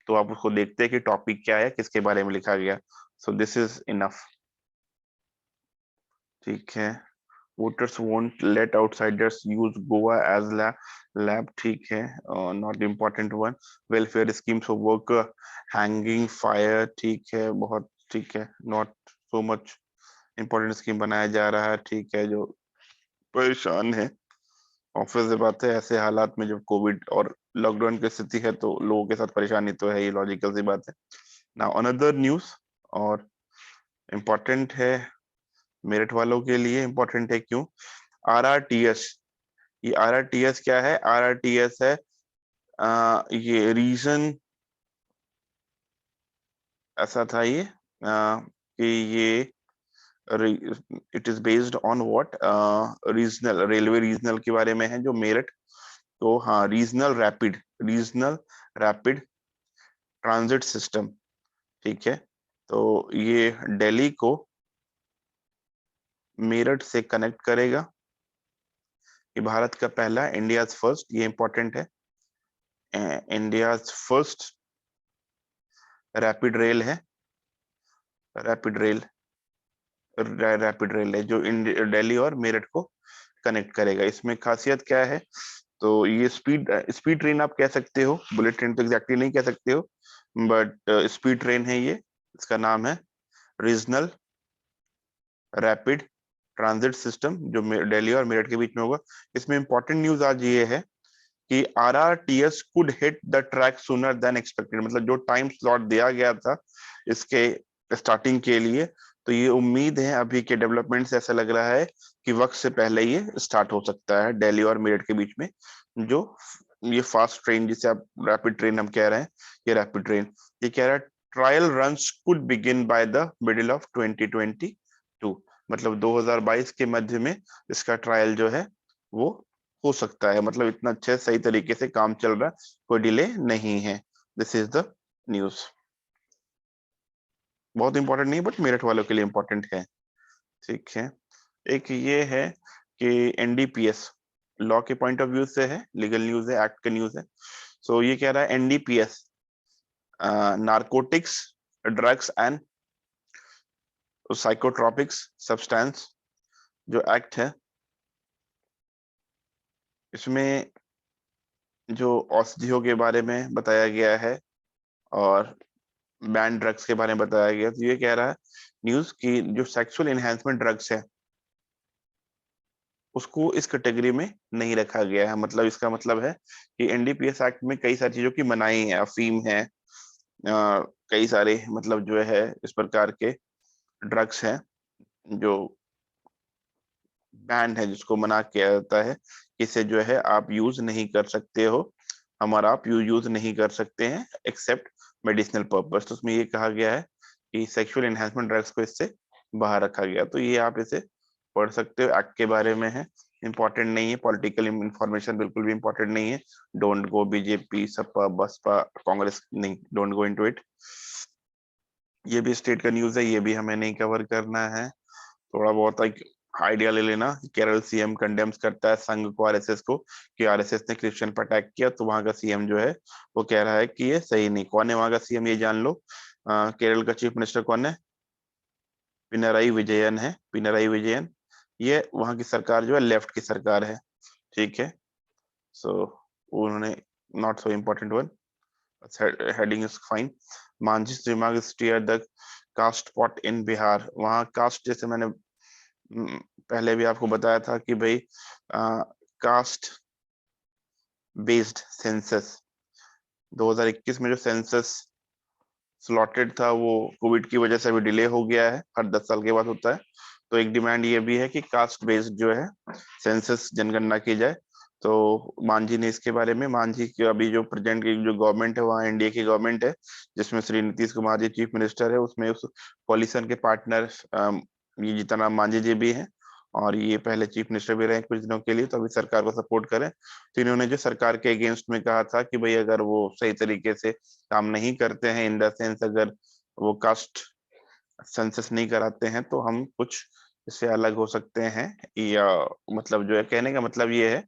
तो आप उसको देखते कि टॉपिक क्या है, किसके बारे में लिखा गया। सो दिस इज इनफ, ठीक है। Voters won't let outsiders use Goa as lab, ठीक है, not important one. Welfare schemes of work, hanging fire, ठीक है, बहुत ठीक है, not so much important scheme बनाया जा रहा है, ठीक है। जो परेशान है, ऑब्वियस सी बात है, ऐसे हालात में जब कोविड और लॉकडाउन की स्थिति है तो लोगों के साथ परेशानी तो है, ये लॉजिकल सी बात है। नाउ अनदर न्यूज, और इम्पोर्टेंट है, मेरिट वालों के लिए इम्पोर्टेंट है, क्यों? RRTS, ये RRTS क्या है, RRTS है ये रीजन, ऐसा था ये कि ये it is based on what, regional, railway regional के बारे में है जो मेरिट। तो हाँ, रीजनल रैपिड ट्रांजिट सिस्टम, ठीक है। तो ये दिल्ली को मेरठ से कनेक्ट करेगा। ये भारत का पहला, इंडिया फर्स्ट, ये इंपॉर्टेंट है, इंडिया फर्स्ट रैपिड रेल है, रैपिड रेल रैपिड रेल है जो दिल्ली और मेरठ को कनेक्ट करेगा। इसमें खासियत क्या है, तो ये स्पीड स्पीड ट्रेन आप कह सकते हो, बुलेट ट्रेन तो एग्जैक्टली नहीं कह सकते हो, बट स्पीड ट्रेन है ये। इसका नाम है रीजनल रैपिड ट्रांजिट सिस्टम, जो दिल्ली और मेरठ के बीच में होगा। इसमें इंपॉर्टेंट न्यूज आज ये है कि RRTS could hit the track sooner than expected, मतलब जो टाइम स्लॉट दिया गया था इसके स्टार्टिंग के लिए, तो ये उम्मीद है अभी के डेवलपमेंट से ऐसा लग रहा है कि वक्त से पहले ये स्टार्ट हो सकता है दिल्ली और मेरठ के बीच में। जो ये फास्ट ट्रेन जिसे आप रैपिड ट्रेन हम कह रहे हैं, ये रैपिड ट्रेन, ये कह रहा है trial runs could begin by the middle of 2022, मतलब 2022 के मध्य में इसका ट्रायल जो है वो हो सकता है। मतलब इतना अच्छे सही तरीके से काम चल रहा है, कोई डिले नहीं है। This is the news. बहुत इंपॉर्टेंट नहीं, बट मेरठ वालों के लिए इंपॉर्टेंट है। ठीक है, एक ये है कि NDPS लॉ के पॉइंट ऑफ व्यू से है, लीगल न्यूज है, एक्ट का न्यूज है। सो ये कह रहा है NDPS narcotics drugs and psychotropics substance जो एक्ट है, इसमें जो औषधियों के बारे में बताया गया है और बैन ड्रग्स के बारे में बताया गया, तो ये कह रहा है न्यूज की जो सेक्सुअल एनहांसमेंट ड्रग्स है उसको इस कैटेगरी में नहीं रखा गया है। मतलब इसका मतलब है कि NDPS एक्ट में कई सारी चीजों की मनाही है, अफीम है, कई सारे मतलब जो है इस प्रकार के ड्रग्स हैं जो बैंड है, जिसको मना किया जाता है कि इसे जो है आप यूज नहीं कर सकते हो, हमारा आप यूज नहीं कर सकते हैं एक्सेप्ट मेडिसिनल पर्पस। तो उसमें ये कहा गया है कि सेक्सुअल एनहांसमेंट ड्रग्स को इससे बाहर रखा गया। तो ये आप इसे पढ़ सकते हो, एक्ट के बारे में है, इंपॉर्टेंट नहीं है, पॉलिटिकल इंफॉर्मेशन बिल्कुल भी इंपॉर्टेंट नहीं है। Don't go BJP Sapa Basapa Congress, नहीं, डोंट गो इनटू इट। ये भी स्टेट का न्यूज है, ये भी हमें नहीं कवर करना है। थोड़ा बहुत एक आइडिया ले लेना। केरल CM कंडेम्स करता है संघ को, RSS को, कि RSS ने क्रिश्चियन पर अटैक किया, तो वहां का CM जो है वो कह रहा है कि ये सही नहीं। कौन है वहां का CM, ये जान लो। केरल का चीफ मिनिस्टर कौन है? पिनराई विजयन है, पिनराई विजयन। ये वहां की सरकार जो है लेफ्ट की सरकार है। ठीक है, सो उन्होंने, not so important one, heading is fine. Manjhi दिमाग steer the caste pot in Bihar. वहाँ कास्ट, जैसे मैंने पहले भी आपको बताया था कि भाई कास्ट बेस्ड सेंसस 2021 में जो सेंसस स्लॉटेड था वो कोविड की वजह से अभी डिले हो गया है, हर 10 साल के बाद होता है। तो एक डिमांड ये भी है कि कास्ट बेस्ड जो है सेंसस जनगणना की जाए। तो मांझी ने इसके बारे में, मांझी की अभी जो प्रेजेंट की जो गवर्नमेंट है वहाँ NDA की गवर्नमेंट है, जिसमें श्री नीतीश कुमार जी चीफ मिनिस्टर है, उसमें उस कोalition के पार्टनर ये जीतन राम मांझी जी भी हैं, और ये पहले चीफ मिनिस्टर भी रहे कुछ दिनों के लिए, तो अभी सरकार को सपोर्ट करें। तो इन्होंने जो सरकार के अगेंस्ट में कहा था कि भाई अगर वो सही तरीके से काम नहीं करते हैं, इन द सेंस अगर वो कास्ट सेंसस नहीं कराते हैं, तो हम कुछ इससे अलग हो सकते हैं, या मतलब जो है कहने का मतलब ये है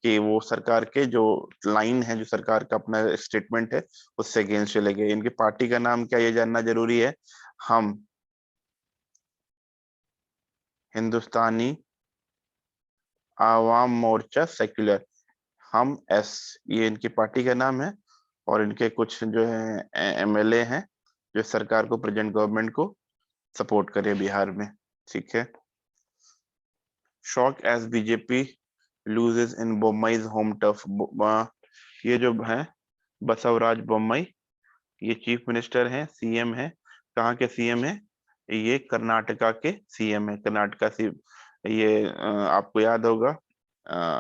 कि वो सरकार के जो लाइन है, जो सरकार का अपना स्टेटमेंट है, उससे अगेंस्ट चले गए। इनकी पार्टी का नाम क्या, ये जानना जरूरी है। हम हिंदुस्तानी आवाम मोर्चा सेक्युलर, हम एस, ये इनकी पार्टी का नाम है। और इनके कुछ जो है MLA हैं जो सरकार को, प्रेजेंट गवर्नमेंट को सपोर्ट करे बिहार में। ठीक है, शॉक एज BJP लूजेस इन बोम्मई's होम टर्फ। ये जो है बसवराज बोम्मई, ये चीफ मिनिस्टर हैं, CM है। कहाँ के CM है? ये कर्नाटका के CM है, कर्नाटका से। ये आपको याद होगा,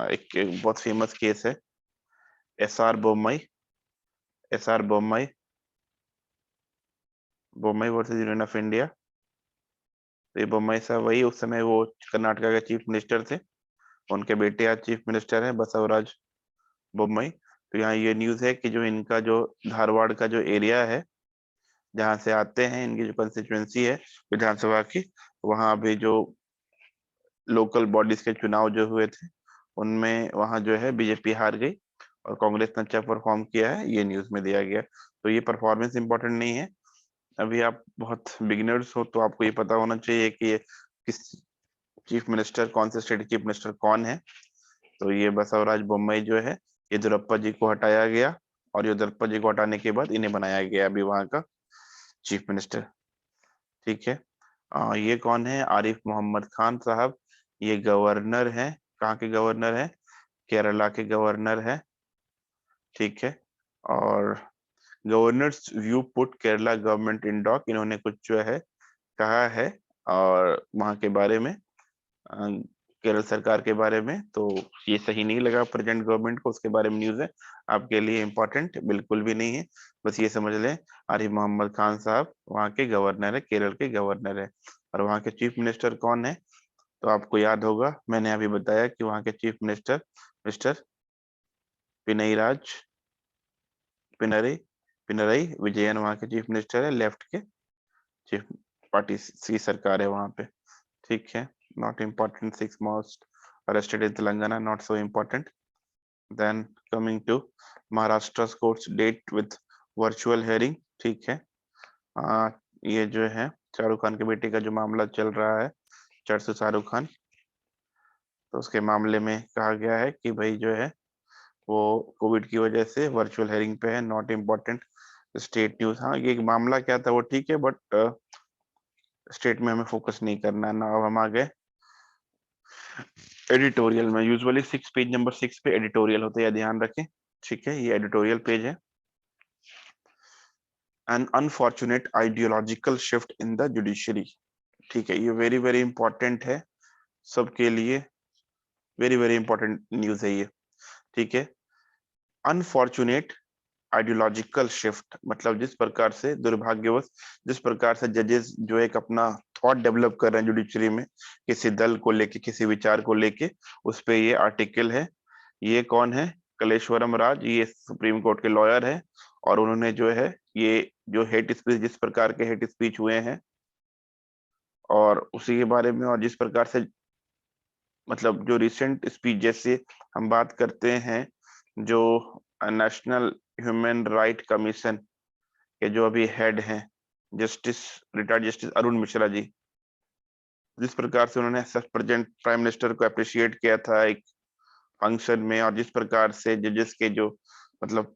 एक बहुत फेमस केस है, SR Bommai, SR Bommai, Bommai versus union of India. तो ये बोम्मई साहब वही, उस समय वो कर्नाटका के चीफ मिनिस्टर थे, उनके बेटे आज चीफ मिनिस्टर हैं, बसवराज बोम्मई। तो यहाँ ये न्यूज है कि जो इनका जो धारवाड़ का जो एरिया है, जहां से आते हैं, इनकी जो कंस्टिट्यूएंसी है विधानसभा की, वहां भी जो लोकल बॉडीज के चुनाव जो हुए थे उनमें वहां जो है बीजेपी हार गई और कांग्रेस ने अच्छा परफॉर्म किया है, ये न्यूज में दिया गया। तो ये परफॉर्मेंस इंपॉर्टेंट नहीं है। अभी आप बहुत बिगिनर्स हो तो आपको ये पता होना चाहिए कि ये किस चीफ मिनिस्टर, कौन से स्टेट चीफ मिनिस्टर कौन है। तो ये बसवराज बोम्मई जो है, येदियुरप्पा जी को हटाया गया और येदियुरप्पा जी को हटाने के बाद इन्हें बनाया गया अभी वहां का चीफ मिनिस्टर। ठीक है। ये कौन है? आरिफ मोहम्मद खान साहब। ये गवर्नर हैं। कहाँ के गवर्नर हैं? केरला के गवर्नर है। ठीक है। और governor's view put Kerala government in doc, इन्होंने कुछ जो है कहा है और वहां के बारे में, केरल सरकार के बारे में, तो ये सही नहीं लगा प्रेजेंट गवर्नमेंट को, उसके बारे में न्यूज है आपके लिए। इम्पोर्टेंट बिल्कुल भी नहीं है, बस ये समझ लें आरिफ मोहम्मद खान साहब वहाँ के गवर्नर है, केरल के गवर्नर है। और वहाँ के चीफ मिनिस्टर कौन है? तो आपको याद होगा, मैंने अभी बताया कि वहाँ के चीफ मिनिस्टर मिस्टर पिनईराज पिनरई पिनरई विजयन वहाँ के चीफ मिनिस्टर है, लेफ्ट के चीफ, पार्टी सी सरकार है वहाँ पे। ठीक है। Not important. Six most arrested in Telangana, not so important. Then coming to Maharashtra courts date with virtual hearing. ठीक है। ये जो है शाहरुख खान के बेटे का जो मामला चल रहा है, चर्च शाहरुख खान, तो उसके मामले में कहा गया है कि भाई जो है वो कोविड की वजह से वर्चुअल हेयरिंग पे है, नॉट इम्पोर्टेंट। स्टेट न्यूज, हाँ ये मामला क्या था वो ठीक है, बट स्टेट में हमें फोकस नहीं करना है ना। अब हम आ गए एडिटोरियल में। यूजुअली सिक्स, पेज नंबर 6 पे एडिटोरियल होता है, ध्यान रखें। ठीक है, ये एडिटोरियल पेज है। An unfortunate ideological shift in the judiciary. ठीक है, ये वेरी वेरी इंपॉर्टेंट है सबके लिए, वेरी वेरी इंपॉर्टेंट न्यूज है ये। ठीक है। अनफॉर्चुनेट आइडियोलॉजिकल शिफ्ट मतलब जिस प्रकार से दुर्भाग्यवश, जिस प्रकार से जजेस जो एक अपना थॉट डेवलप कर रहे हैं जुडिशरी में, किसी दल को लेके, किसी विचार को लेके, उस पे ये आर्टिकल है। ये कौन है? कलेश्वरम राज, ये सुप्रीम कोर्ट के लॉयर है। और उन्होंने जो है ये जो हेट स्पीच, जिस प्रकार के हेट स्पीच हुए हैं और उसी के बारे में, और जिस प्रकार से मतलब जो रिसेंट स्पीच, जैसे हम बात करते हैं जो नेशनल ह्यूमन राइट कमीशन के जो अभी हेड हैं, justice, retired justice Arun Mishra ji, जिस प्रकार से उन्होंने प्रेजेंट प्राइम मिनिस्टर को अप्रिशिएट किया था एक फंक्शन में, और जिस प्रकार से जजेस के जो मतलब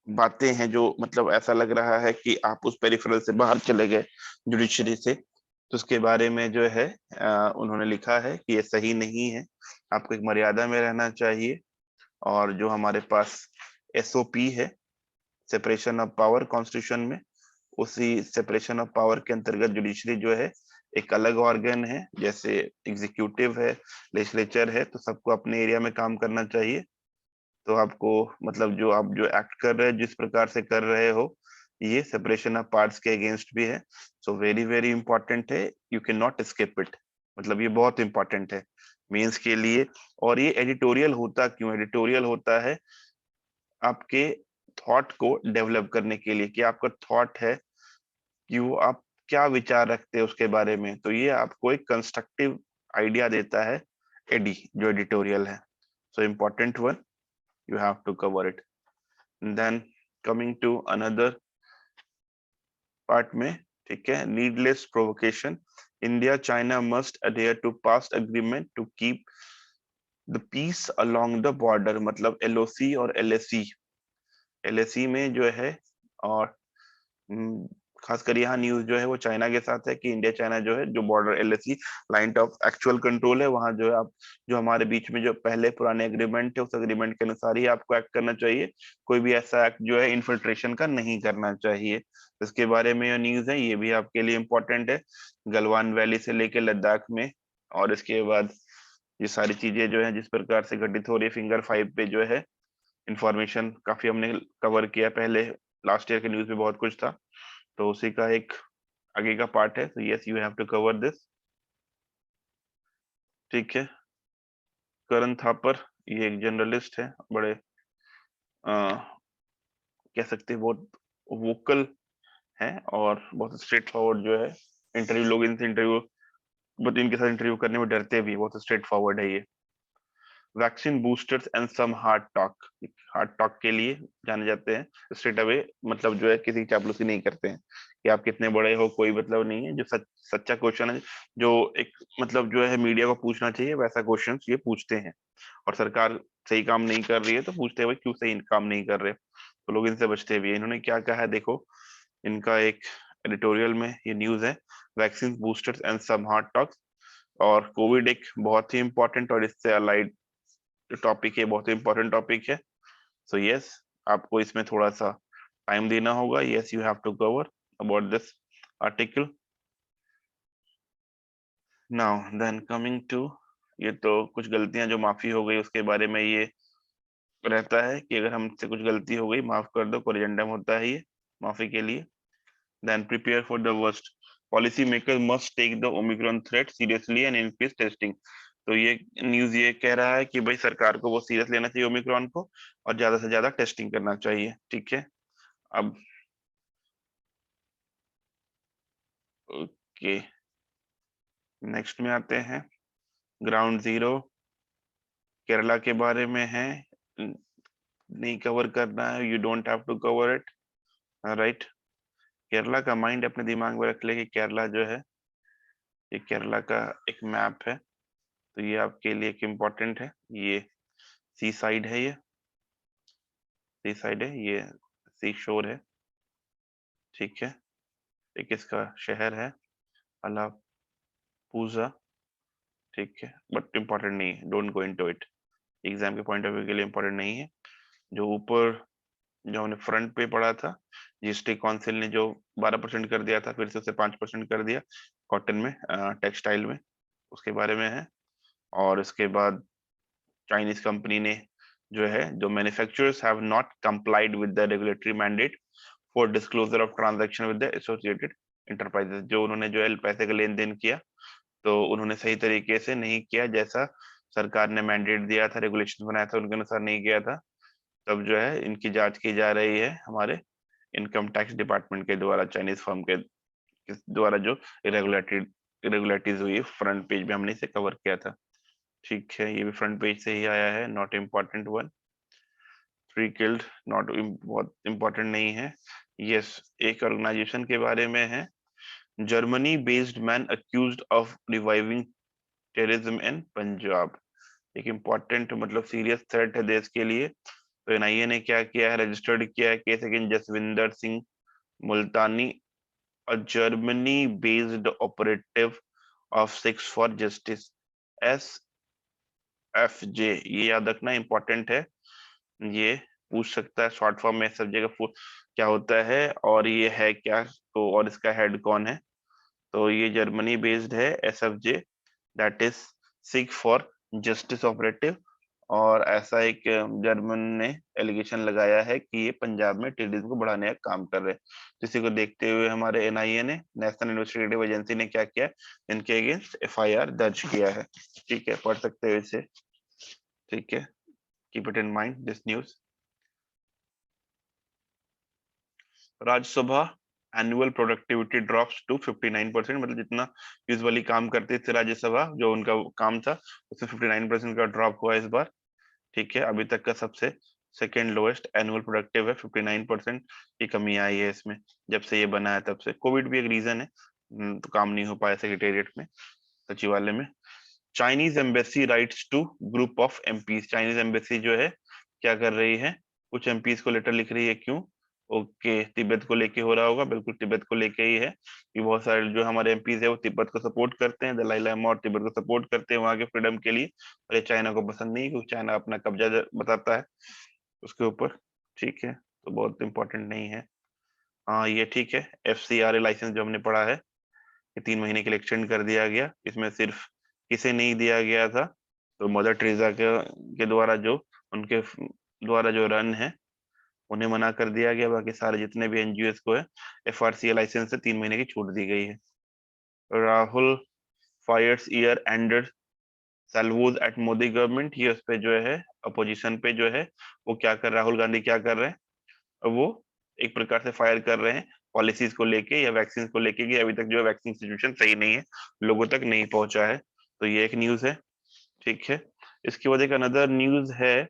बातें हैं, जो मतलब ऐसा लग रहा है कि आप उस पेरिफेरल से बाहर चले गए जुडिशरी से, तो उसके बारे में जो है उन्होंने लिखा है कि ये सही नहीं है, आपको एक मर्यादा में रहना चाहिए। और जो हमारे पास एसओपी है, सेपरेशन ऑफ पावर, कॉन्स्टिट्यूशन में, उसी सेपरेशन ऑफ पावर के अंतर्गत जुडिशरी जो है एक अलग ऑर्गन है, जैसे एग्जीक्यूटिव है, लेजिस्लेचर है, तो सबको अपने एरिया में काम करना चाहिए। तो आपको मतलब जो आप जो एक्ट कर रहे हैं, जिस प्रकार से कर रहे हो, ये सेपरेशन ऑफ पार्ट्स के अगेंस्ट भी है। सो वेरी वेरी इंपॉर्टेंट है, you can not escape it. मतलब ये बहुत इंपॉर्टेंट है मेंस के लिए। और ये एडिटोरियल होता क्यों? एडिटोरियल होता है आपके थॉट को डेवलप करने के लिए, कि आपका थॉट है कि वो आप क्या विचार रखते हैं उसके बारे में, तो ये आपको एक कंस्ट्रक्टिव आइडिया देता है। एडी जो एडिटोरियल है, सो important one, you have to cover it. And then coming to another part में, ठीक है, needless provocation, India China must adhere to past agreement to keep the peace along the border, मतलब LOC और LAC, LAC में जो है, और खासकर यहाँ न्यूज जो है वो चाइना के साथ है कि इंडिया चाइना जो है, जो border LAC, line of actual control है, वहां जो है आप, जो हमारे बीच में जो पहले पुराने एग्रीमेंट है, उस एग्रीमेंट के अनुसार ही आपको एक्ट करना चाहिए। कोई भी ऐसा एक्ट जो है इन्फिल्ट्रेशन का नहीं करना चाहिए। इसके बारे में न्यूज है, ये भी आपके लिए इम्पोर्टेंट है, गलवान वैली से लेके लद्दाख में। और इसके बाद ये सारी चीजें जो है जिस प्रकार से घटित हो रही है, फिंगर 5 पे जो है इंफॉर्मेशन काफी हमने कवर किया पहले, लास्ट ईयर के न्यूज में बहुत कुछ था, तो उसी का एक आगे का पार्ट है। तो yes, you have to cover this. ठीक है। करण थापर, ये एक जर्नलिस्ट है, बड़े कह सकते हैं बहुत वोकल हैं और बहुत स्ट्रेट फॉरवर्ड जो है इंटरव्यू, लोग इनसे इंटरव्यू, बट इनके साथ इंटरव्यू करने में डरते भी, बहुत स्ट्रेट फॉरवर्ड है ये। Vaccine boosters and some hard talk, hard talk के लिए जाने जाते हैं, स्ट्रेट अवे मतलब जो है किसी की चापलूसी नहीं करते हैं कि आप कितने बड़े हो, कोई मतलब नहीं है, जो सच्चा क्वेश्चन है, जो एक मतलब जो है मीडिया को पूछना चाहिए वैसा क्वेश्चन ये पूछते हैं। और सरकार सही काम नहीं कर रही है तो पूछते हैं भाई क्यों सही काम नहीं कर रहे, तो लोग इनसे बचते भी हैं। इन्होंने क्या कहा है देखो, इनका एक एडिटोरियल में ये न्यूज है, vaccine boosters and some hard talks. और कोविड एक बहुत ही इंपॉर्टेंट और इससे अलाइड टॉपिक है, बहुत ही इंपॉर्टेंट टॉपिक है। सो यस, आपको इसमें थोड़ा सा टाइम देना होगा। Yes, you have to cover about this article. Now then coming to, ये तो कुछ गलतियां जो माफी हो गई उसके बारे में ये रहता है कि अगर हमसे कुछ गलती हो गई माफ कर दो, कोरिजेंडम होता है ये माफी के लिए। Then prepare for the worst, policy maker must take the Omicron threat seriously and increase testing. तो ये न्यूज ये कह रहा है कि भाई सरकार को वो सीरियस लेना चाहिए ओमिक्रॉन को और ज्यादा से ज्यादा टेस्टिंग करना चाहिए। ठीक है, अब ओके नेक्स्ट में आते हैं। ग्राउंड जीरो केरला के बारे में है, नहीं कवर करना है, you don't have to cover it, right. Kerala का माइंड अपने दिमाग में रख ले कि केरला जो है ये केरला का एक मैप है, तो ये आपके लिए एक इम्पोर्टेंट है। ये सी साइड है, ये सी साइड है, ये सी शोर है। ठीक है, एक इसका शहर है अलापूजा। ठीक है, बट इम्पोर्टेंट नहीं है, don't go into it, exam के पॉइंट ऑफ व्यू के लिए इम्पोर्टेंट नहीं है। जो ऊपर जो हमने फ्रंट पे पढ़ा था, जीएसटी काउंसिल ने जो 12% कर दिया था, फिर से उसे 5% कर दिया कॉटन में, टेक्सटाइल में, उसके बारे में है। और उसके बाद चाइनीज कंपनी ने जो है, जो manufacturers have not complied with the regulatory mandate for disclosure of transaction with the associated enterprises, जो उन्होंने जो है पैसे का लेन देन किया तो उन्होंने सही तरीके से नहीं किया, जैसा सरकार ने मैंडेट दिया था, रेगुलेशन बनाया था उनके अनुसार नहीं किया था। तब जो है इनकी जांच की जा रही है हमारे इनकम टैक्स डिपार्टमेंट के द्वारा, चाइनीज फर्म के द्वारा जो इरेगुलरिटीज हुई। फ्रंट पेज में हमने इसे कवर किया था। ठीक है, ये भी फ्रंट पेज से ही आया है, not important one. 3 killed, not बहुत इम्पोर्टेंट नहीं है। यस, एक ऑर्गेनाइजेशन के बारे में है, Germany based man accused of reviving terrorism in Punjab. एक इम्पोर्टेंट मतलब सीरियस थ्रेट है देश के लिए। तो एनआईए ने क्या किया है, रजिस्टर्ड किया है case against Jaswinder Singh Multani, a Germany based operative of Sikhs for Justice, SFJ। ये याद रखना इंपॉर्टेंट है, ये पूछ सकता है शॉर्ट फॉर्म में SFJ का फुल क्या होता है और ये है क्या, तो और इसका हेड कौन है। तो ये जर्मनी बेस्ड है SFJ, that is sick for justice operative. और ऐसा एक जर्मन ने एलिगेशन लगाया है कि ये पंजाब में टेररिज्म को बढ़ाने का काम कर रहे हैं। इसी को देखते हुए हमारे एनआईए ने, नेशनल इन्वेस्टिगेटिव एजेंसी ने क्या किया, इनके अगेंस्ट FIR दर्ज किया है। ठीक है, पढ़ सकते हो इसे। ठीक है, keep it in mind this news. Rajya Sabha annual productivity drops to 59%, मतलब जितना यूजुअली काम करते थे राज्यसभा, जो उनका काम था उसमें 59% का ड्रॉप हुआ इस बार। ठीक है, अभी तक का सबसे सेकेंड लोएस्ट एनुअल प्रोडक्टिव है, 59% की कमी आई है इसमें जब से ये बना है तब से। कोविड भी एक रीजन है, तो काम नहीं हो पाया सेक्रेटेरिएट में, सचिवालय में। Chinese embassy writes to group of MPs, Chinese embassy जो है क्या कर रही है, कुछ एमपीज को लेटर लिख रही है, क्यों? ओके, तिब्बत को लेके हो रहा होगा, बिल्कुल तिब्बत को लेके ही है कि बहुत सारे जो हमारे एमपीज है वो तिब्बत को सपोर्ट करते हैं, दलाई लामा और तिब्बत को सपोर्ट करते हैं वहां के फ्रीडम के लिए, और ये चाइना को पसंद नहीं, क्योंकि चाइना अपना कब्जा बताता है उसके ऊपर। ठीक है, तो बहुत इंपॉर्टेंट नहीं है। हाँ ये ठीक है, FCRA लाइसेंस जो हमने पढ़ा है कि 3 महीने के लिए एक्सटेंड कर दिया गया, इसमें सिर्फ किसे नहीं दिया गया था, तो मदर टेरेसा के द्वारा जो उनके द्वारा जो रन है उन्हें मना कर दिया गया, बाकी सारे जितने भी NGOs को है FRCA लाइसेंस से 3 महीने की छूट दी गई है। Rahul fires year ended salvoes at Modi government, ये उस पे जो है अपोजिशन पे जो है वो क्या कर, राहुल गांधी क्या कर रहे हैं, वो एक प्रकार से फायर कर रहे हैं पॉलिसीज को लेके या वैक्सीन को लेके कि अभी तक जो है वैक्सीन सिचुएशन सही नहीं है, लोगों तक नहीं पहुंचा है। तो ये एक न्यूज है, ठीक है। इसके बाद एक अनदर न्यूज है,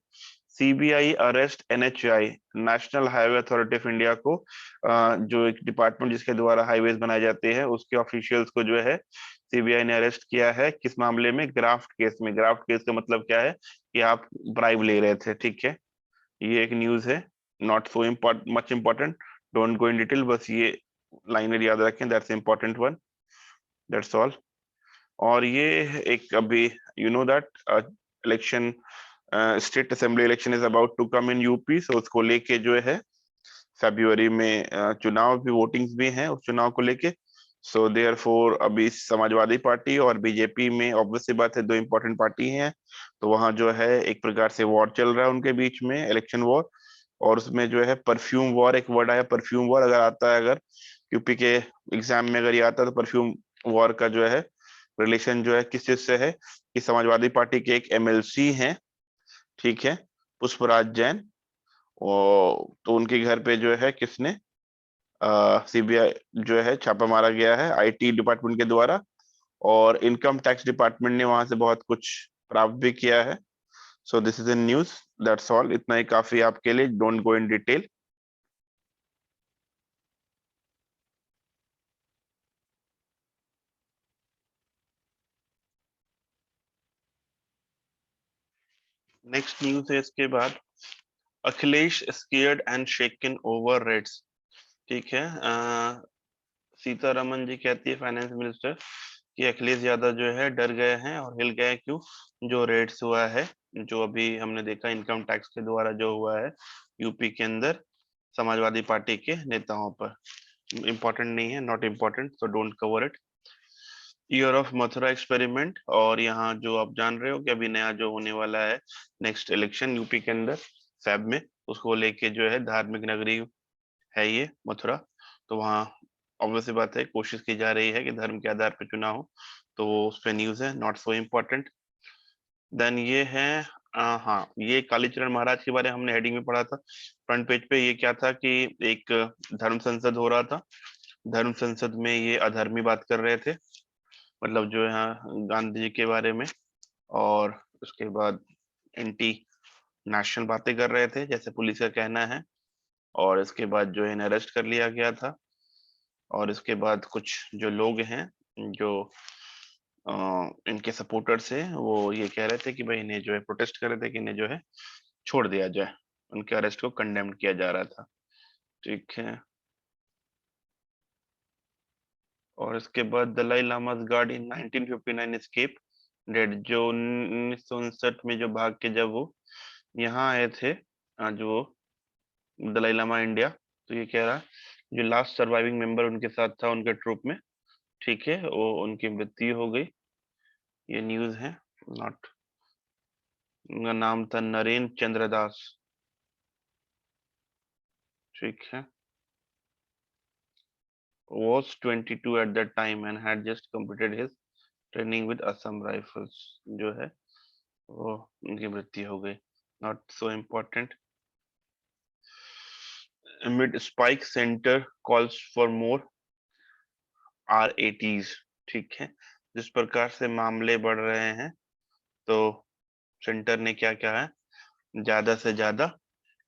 CBI arrest NHI, National Highway Authority of India को, जो एक डिपार्टमेंट जिसके द्वारा हाईवेज बनाए जाते हैं उसके ऑफिशियल्स को जो है सीबीआई ने अरेस्ट किया है। किस मामले में? ग्राफ्ट केस में। ग्राफ्ट केस का मतलब क्या है कि आप ब्राइब ले रहे थे, ठीक है। ये एक न्यूज है, not so much important, don't go in detail, बस ये लाइनर याद रखें, that's important one, that's all. और ये एक अभी you know that election, state assembly election is about to come in UP, so उसको लेके जो है फरवरी में चुनाव भी, वोटिंग्स भी हैं उस चुनाव को लेके। सो देयर फोर अभी समाजवादी पार्टी और बीजेपी में ऑब्वियसली बात है, दो इंपॉर्टेंट पार्टी हैं, तो वहां जो है एक प्रकार से वॉर चल रहा है उनके बीच में, इलेक्शन वॉर। और उसमें जो है परफ्यूम वॉर, एक वर्ड आया परफ्यूम वॉर, अगर आता है, अगर यूपी के एग्जाम में अगर ये आता है तो परफ्यूम वॉर का जो है रिलेशन जो है किस चीज से है कि समाजवादी पार्टी के एक एमएलसी हैं, ठीक है, पुष्पराज जैन, वो तो उनके घर पे जो है किसने, सीबीआई जो है छापा मारा गया है आईटी डिपार्टमेंट के द्वारा, और इनकम टैक्स डिपार्टमेंट ने वहां से बहुत कुछ प्राप्त भी किया है। So this is in news, that's all, इतना ही काफी आपके लिए, don't go in detail. Next news है इसके बाद, Akhilesh scared and shaken over rates, ठीक है। सीतारमन जी कहती है फाइनेंस मिनिस्टर कि अखिलेश यादव जो है डर गए हैं और हिल गए, क्यों? जो रेट्स हुआ है, जो अभी हमने देखा इनकम टैक्स के द्वारा जो हुआ है यूपी के अंदर समाजवादी पार्टी के नेताओं पर। इंपॉर्टेंट नहीं है, नॉट इम्पोर्टेंट, तो don't cover it. Year of Mathura experiment, और यहाँ जो आप जान रहे हो कि अभी नया जो होने वाला है नेक्स्ट इलेक्शन यूपी के अंदर फैब में, उसको लेके जो है धार्मिक नगरी है ये मथुरा, तो वहाँ ऑब्वियसली बात है कोशिश की जा रही है कि धर्म के आधार पर चुनाव हो, तो उस पे न्यूज है, नॉट सो इम्पोर्टेंट। देन ये है, हाँ, ये कालीचरण महाराज के बारे में हमने हेडिंग में पढ़ा था फ्रंट पेज पे। ये क्या था कि एक धर्म संसद हो रहा था, धर्म संसद में ये अधर्मी बात कर रहे थे, मतलब जो है गांधी जी के बारे में, और उसके बाद एंटी नेशनल बातें कर रहे थे जैसे पुलिस का कहना है, और इसके बाद जो है इन्हें अरेस्ट कर लिया गया था। और इसके बाद कुछ जो लोग हैं, जो इनके सपोर्टर्स हैं, वो ये कह रहे थे कि भाई इन्हें जो है प्रोटेस्ट कर रहे थे कि इन्हें जो है छोड़ दिया जाए, उनके अरेस्ट को कंडेम किया जा रहा था, ठीक है। और इसके बाद दलाई लामास गार्ड इन 1959 एस्केप डेड, जो 1959 में जो भाग के जब वो यहाँ आए थे, आज वो दलाई लामा इंडिया, तो ये कह रहा है जो लास्ट सर्वाइविंग मेंबर उनके साथ था उनके ट्रूप में, ठीक है, वो उनकी मृत्यु हो गई। ये न्यूज है, नॉट, उनका नाम था नरेन चंद्र दास, ठीक है। was 22 at that time and had just completed his training with Assam Rifles, जो है वो उनकी मृत्यु हो गई, not so important. Amid spike center calls for more RATs, ठीक है। जिस प्रकार से मामले बढ़ रहे हैं, तो सेंटर ने क्या कहा है, ज्यादा से ज्यादा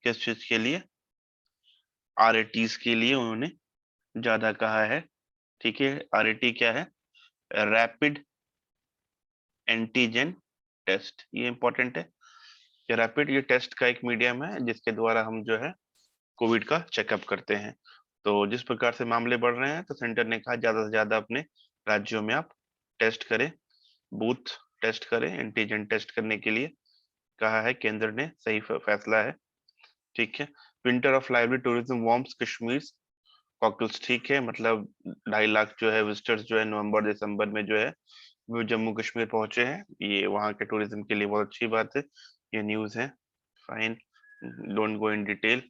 किस चीज के लिए, RATs के लिए उन्होंने ज्यादा कहा है, ठीक है। RAT क्या है? रैपिड एंटीजन टेस्ट, ये इंपॉर्टेंट है कि रैपिड ये टेस्ट का एक मीडियम है जिसके द्वारा हम जो है कोविड का चेकअप करते हैं। तो जिस प्रकार से मामले बढ़ रहे हैं, तो सेंटर ने कहा ज्यादा से ज्यादा अपने राज्यों में आप टेस्ट करें, बूथ टेस्ट करें, एंटीजन टेस्ट करने के लिए कहा है केंद्र ने, सही फैसला है, ठीक है। Winter of lively tourism warms Kashmir cockles, ठीक है, मतलब 2.5 लाख जो है विजिटर्स जो है नवंबर दिसंबर में जो है वो जम्मू कश्मीर पहुंचे हैं, ये वहाँ के टूरिज्म के लिए बहुत अच्छी बात है, ये न्यूज है, fine, don't go in detail.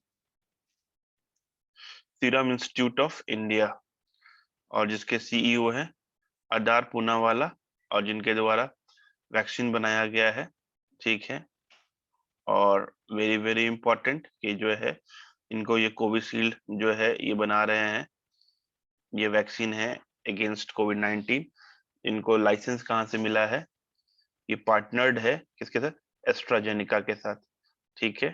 Serum institute of India, और जिसके सीईओ हैं अदार पूनावाला, और जिनके द्वारा वैक्सीन बनाया गया है, ठीक है। और वेरी वेरी इंपॉर्टेंट कि जो है इनको ये कोविशील्ड जो है ये बना रहे हैं, ये वैक्सीन है अगेंस्ट कोविड-19। इनको लाइसेंस कहाँ से मिला है? ये पार्टनर्ड है किसके साथ? एस्ट्राजेनिका के साथ। ठीक है,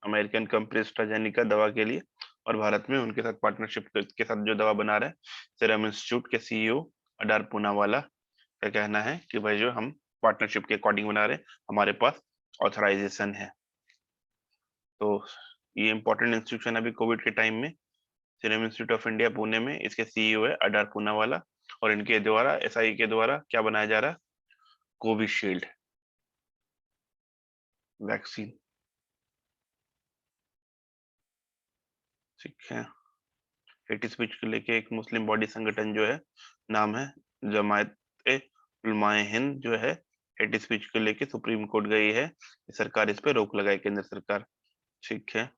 अमेरिकन कंपनी एस्ट्राजेनिका दवा के लिए, और भारत में उनके साथ पार्टनरशिप के साथ जो दवा बना रहे हैं, सीरम इंस्टीट्यूट के सीईओ अडार पूनावाला का कहना है कि भाई जो हम पार्टनरशिप के अकॉर्डिंग बना रहे हैं, हमारे पास ऑथराइजेशन है। तो ये इंपॉर्टेंट इंस्टीट्यूशन अभी कोविड के टाइम में, serum institute of India Pune में, इसके सीईओ है अडार पूनावाला, और इनके द्वारा एसआई के द्वारा क्या बनाया जा रहा है? Covishield vaccine. ठीक है, हेट स्पीच को लेके एक मुस्लिम बॉडी संगठन जो है, नाम है जमायत उलमाए हिंद, जो है हेट स्पीच को लेके सुप्रीम कोर्ट गई है, सरकार इस पे रोक लगाए, केंद्र सरकार। ठीक है,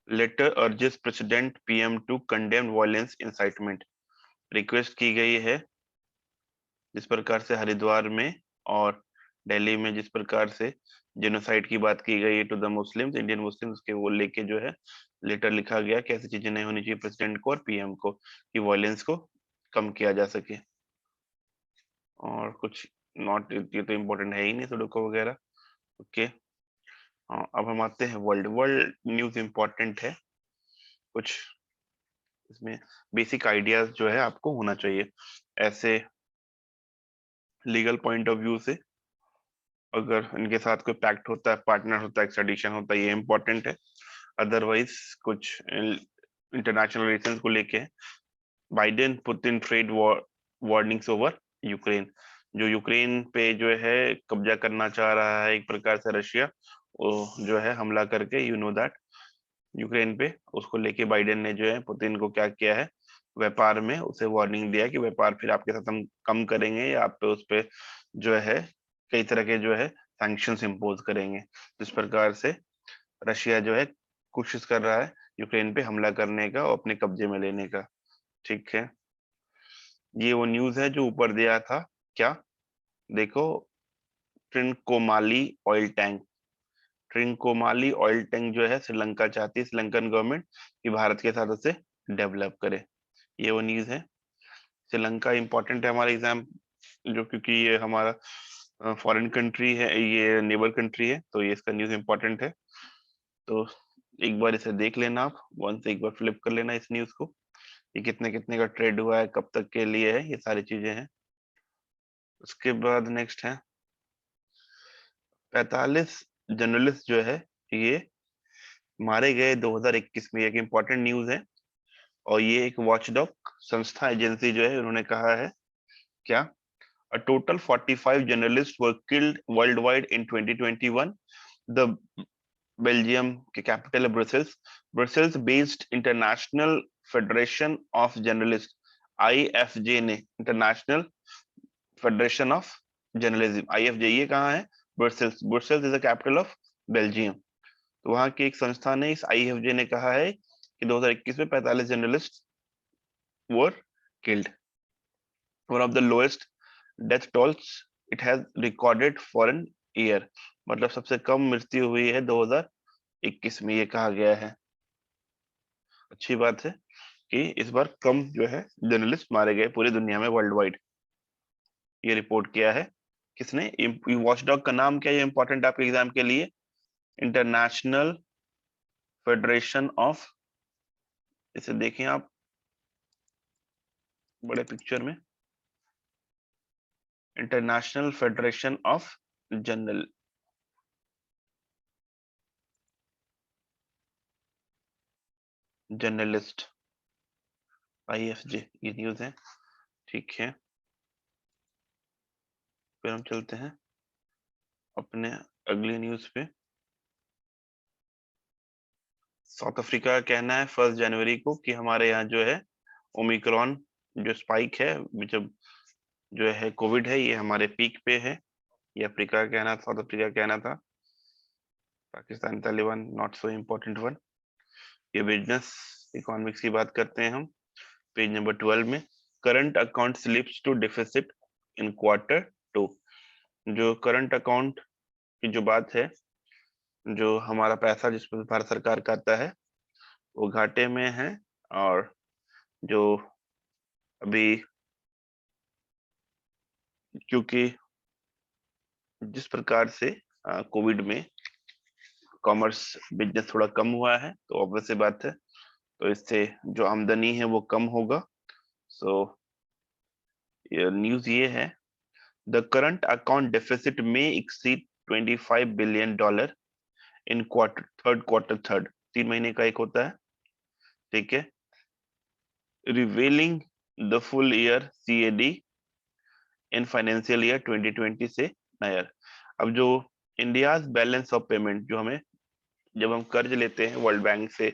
letter urges president PM to condemn violence incitement, request की गई है जिस प्रकार से हरिद्वार में और दिल्ली में जिस प्रकार से जेनोसाइड की बात की गई है to the Muslims, Indian Muslims के, वो लेके जो है लेटर लिखा गया कि ऐसी चीजें नहीं होनी चाहिए प्रेसिडेंट को और पीएम को, कि वायलेंस को कम किया जा सके। और कुछ नॉट, ये तो इम्पोर्टेंट है ही नहीं सुडोको वगैरह। ओके, हाँ, अब हम आते हैं वर्ल्ड वर्ल्ड न्यूज इम्पोर्टेंट है कुछ, इसमें बेसिक आइडियाज जो है आपको होना चाहिए ऐसे लीगल पॉइंट ऑफ व्यू से। अगर इनके साथ कोई पैक्ट होता है, पार्टनर होता है, एक्सट्रेडिशन होता है, ये इम्पोर्टेंट है। अदरवाइज कुछ इंटरनेशनल रिलेशंस को लेके Biden put in trade warnings over Ukraine, जो यूक्रेन पे जो है कब्जा करना चाह रहा है एक प्रकार से रशिया, वो जो है हमला करके, यू नो दैट, यूक्रेन पे, उसको लेके बाइडेन ने जो है पुतिन को क्या किया है, व्यापार में उसे वार्निंग दिया कि व्यापार फिर आपके साथ हम कम करेंगे, या आप पे उस पे जो है कई तरह के जो है सैंक्शंस इम्पोज करेंगे। जिस प्रकार से रशिया जो है कोशिश कर रहा है यूक्रेन पे हमला करने का और अपने कब्जे में लेने का। ठीक है, ये वो न्यूज है जो ऊपर दिया था, क्या देखो, ट्रिनकोमाली ऑयल टैंक, ट्रिनकोमाली ऑयल टैंक जो है श्रीलंका चाहती है, श्रीलंकन गवर्नमेंट, कि भारत के साथ उसे डेवलप करे। ये वो न्यूज है। श्रीलंका इंपॉर्टेंट है हमारा एग्जाम, जो क्योंकि ये हमारा फॉरेन कंट्री है, ये नेबर कंट्री है, तो ये इसका न्यूज इंपॉर्टेंट है। तो एक बार इसे देख लेना आप, वन से एक बार फ्लिप कर लेना इस न्यूज को, ये कितने कितने का ट्रेड हुआ है, कब तक के लिए है, ये सारी चीजें हैं। उसके बाद नेक्स्ट है 45 जर्नलिस्ट जो है ये मारे गए 2021 में, एक इम्पोर्टेंट न्यूज है। और ये एक वॉचडॉग संस्था एजेंसी जो है, उन्होंने कहा है क्या, a total 45 journalists were killed worldwide in 2021. The Belgium के कैपिटल है Brussels, Brussels based international federation of journalist, IFJ ने, international federation of journalism, IFJ, ये कहाँ है? Brussels, Brussels is the capital of Belgium. तो वहां की एक संस्था ने, इस आईएफजे ने कहा है कि 2021 में 45 journalist were killed, one of the lowest death tolls it has recorded for an year, मतलब सबसे कम मृत्यु हुई है 2021 में, ये कहा गया है। अच्छी बात है कि इस बार कम जो है जर्नलिस्ट मारे गए पूरी दुनिया में, वर्ल्ड वाइड, ये रिपोर्ट किया है किसने? वॉचडॉग का नाम क्या है, ये इंपॉर्टेंट आपके एग्जाम के लिए, इंटरनेशनल फेडरेशन ऑफ, इसे देखें आप बड़े पिक्चर में, international federation of journal journalist, IFJ, ये न्यूज है। ठीक है, फिर हम चलते हैं अपने अगली न्यूज पे। साउथ अफ्रीका का कहना है 1 जनवरी को कि हमारे यहाँ जो है ओमिक्रॉन जो स्पाइक है, जब जो है कोविड है, ये हमारे पीक पे है। ये अफ्रीका का कहना, साउथ अफ्रीका का कहना था। Pakistan Taliban not so important one. ये बिजनेस इकोनॉमिक्स की बात करते हैं हम, पेज नंबर 12 में, current account slips to deficit in Q2। जो करंट अकाउंट की जो बात है, जो हमारा पैसा जिस पर भारत सरकार का आता है, वो घाटे में है, और जो अभी, क्योंकि जिस प्रकार से कोविड में कॉमर्स बिजनेस थोड़ा कम हुआ है, तो ऑब्वियस सी बात है, तो इससे जो आमदनी है वो कम होगा। सो न्यूज ये है, द करंट अकाउंट डेफिसिट में exceed $25 billion in quarter third, 3 महीने का एक होता है, ठीक है, revealing the full year CAD in financial year 2020 से नायर। अब जो इंडिया बैलेंस ऑफ पेमेंट, जो हमें जब हम कर्ज लेते हैं वर्ल्ड बैंक से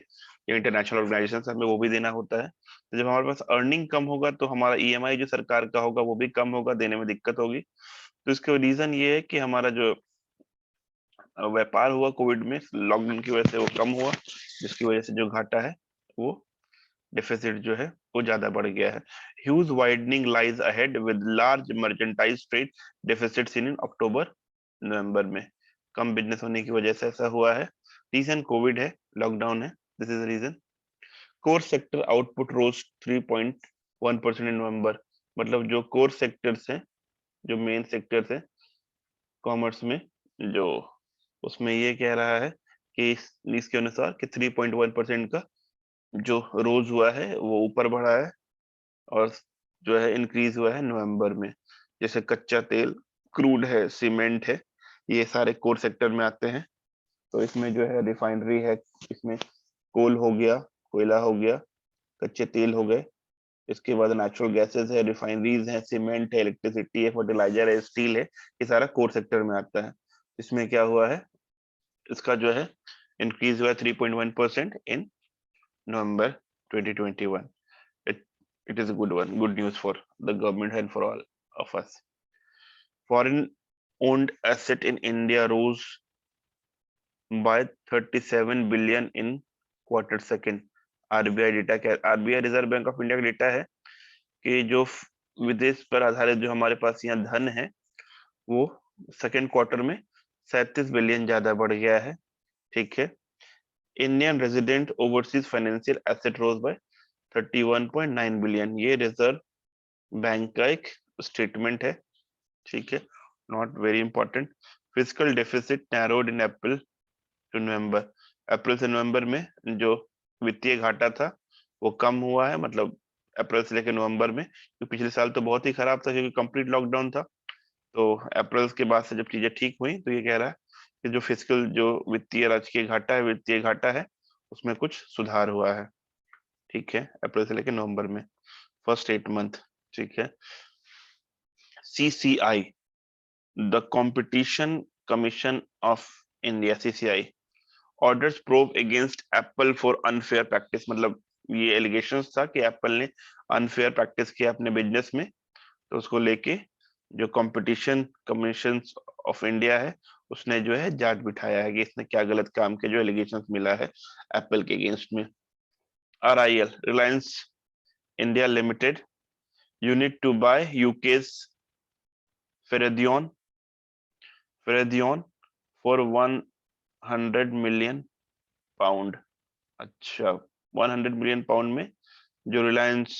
या इंटरनेशनल ऑर्गेनाइजेशन से, हमें वो भी देना होता है, तो जब हमारे पास अर्निंग कम होगा तो हमारा EMI जो सरकार का होगा वो भी कम होगा, देने में दिक्कत होगी। तो इसका रीजन ये है कि हमारा जो व्यापार हुआ कोविड में, लॉकडाउन की वजह से वो कम हुआ, जिसकी वजह से जो घाटा है वो डेफिसिट जो है वो ज्यादा बढ़ गया है। Huge widening lies ahead with large merchandise trade deficit in October November में। कम बिजनेस होने की वजह से ऐसा हुआ है। रीजन कोविड है, लॉकडाउन है, this is reason. Core sector output rose 3.1% in November. मतलब जो कोर सेक्टर्स हैं, जो मेन सेक्टर्स हैं कॉमर्स में, जो उसमें ये कह रहा है कि इसके अनुसार कि 3.1% का जो रोज हुआ है वो ऊपर बढ़ा है, और जो है इंक्रीज हुआ है नवंबर में। जैसे कच्चा तेल, क्रूड है, सीमेंट है, ये सारे कोर सेक्टर में आते हैं। तो इसमें जो है रिफाइनरी है, इसमें कोल हो गया, कोयला हो गया, कच्चे तेल हो गए, इसके बाद नेचुरल गैसेस है, रिफाइनरीज है, सीमेंट है, इलेक्ट्रिसिटी है, फर्टिलाइजर है, स्टील है, ये सारा कोर सेक्टर में आता है। इसमें क्या हुआ है, इसका जो है इंक्रीज हुआ 3.1% in November 2021। It is a good one, good news for the government and for all of us. Foreign owned asset in India rose by 37 billion in quarter second। RBI data क्या, RBI reserve bank of India का data है कि जो विदेश पर आधारित जो हमारे पास यहाँ धन है वो सेकेंड क्वार्टर में 37 बिलियन ज्यादा बढ़ गया है, ठीक है। Indian resident overseas financial asset rose by 31.9 billion, ये रिजर्व बैंक का एक स्टेटमेंट है, ठीक है, not very important. Physical deficit narrowed in April to November. अप्रैल से नवंबर में जो वित्तीय घाटा था वो कम हुआ है, मतलब अप्रैल से लेकर नवंबर में, क्योंकि पिछले साल तो बहुत ही खराब था क्योंकि कंप्लीट लॉकडाउन था। तो अप्रैल के बाद से जब चीजें ठीक हुई तो ये कह रहा है कि जो फिजिकल, जो वित्तीय राजकीय घाटा है, वित्तीय घाटा है, उसमें कुछ सुधार हुआ है, ठीक है, अप्रैल से लेकर नवंबर में, फर्स्ट 8 मंथ, ठीक है। CCI, the competition commission of India, CCI orders probe against Apple for unfair practice. मतलब ये एलिगेशंस था कि एप्पल ने अनफेयर प्रैक्टिस किया अपने बिजनेस में, तो उसको लेके जो कंपटीशन कमीशन ऑफ इंडिया है उसने जो है जांच बिठाया है कि इसने क्या गलत काम के, जो एलिगेशंस मिला है एप्पल के अगेंस्ट में। RIL, Reliance India limited, unit to buy UK's Faradion Faradion for 100 million pound. अच्छा, 100 मिलियन पाउंड में जो रिलायंस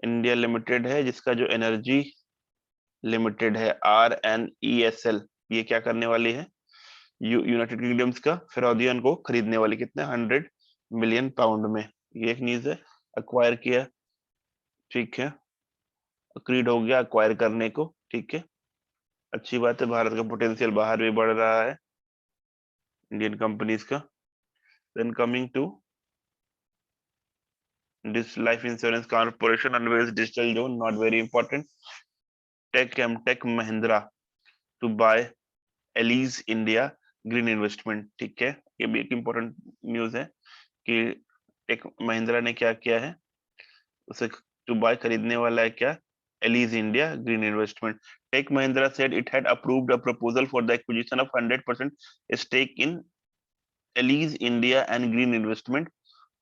इंडिया लिमिटेड है, जिसका जो एनर्जी लिमिटेड है RNESL, ये क्या करने वाली है, यूनाइटेड किंगडम्स का फेरोडियन को खरीदने वाली, कितने, 100 मिलियन पाउंड में, ये एक न्यूज है। अक्वायर किया, ठीक है, अक्रीड हो गया अक्वायर करने को, ठीक है, अच्छी बात है, भारत का पोटेंशियल बाहर भी बढ़ रहा है इंडियन कंपनीज का। Then coming to this Life Insurance Corporation unveils digital zone, not very important. Tech Mahindra to buy Allies India Green Investment, ठीक है, ये भी एक इंपॉर्टेंट न्यूज है कि टेक महिंद्रा ने क्या किया है, उसे टू बाय खरीदने वाला है क्या, Allies India Green Investment. Tech Mahindra said it had approved a proposal for the acquisition of 100% stake in Allies India and Green Investment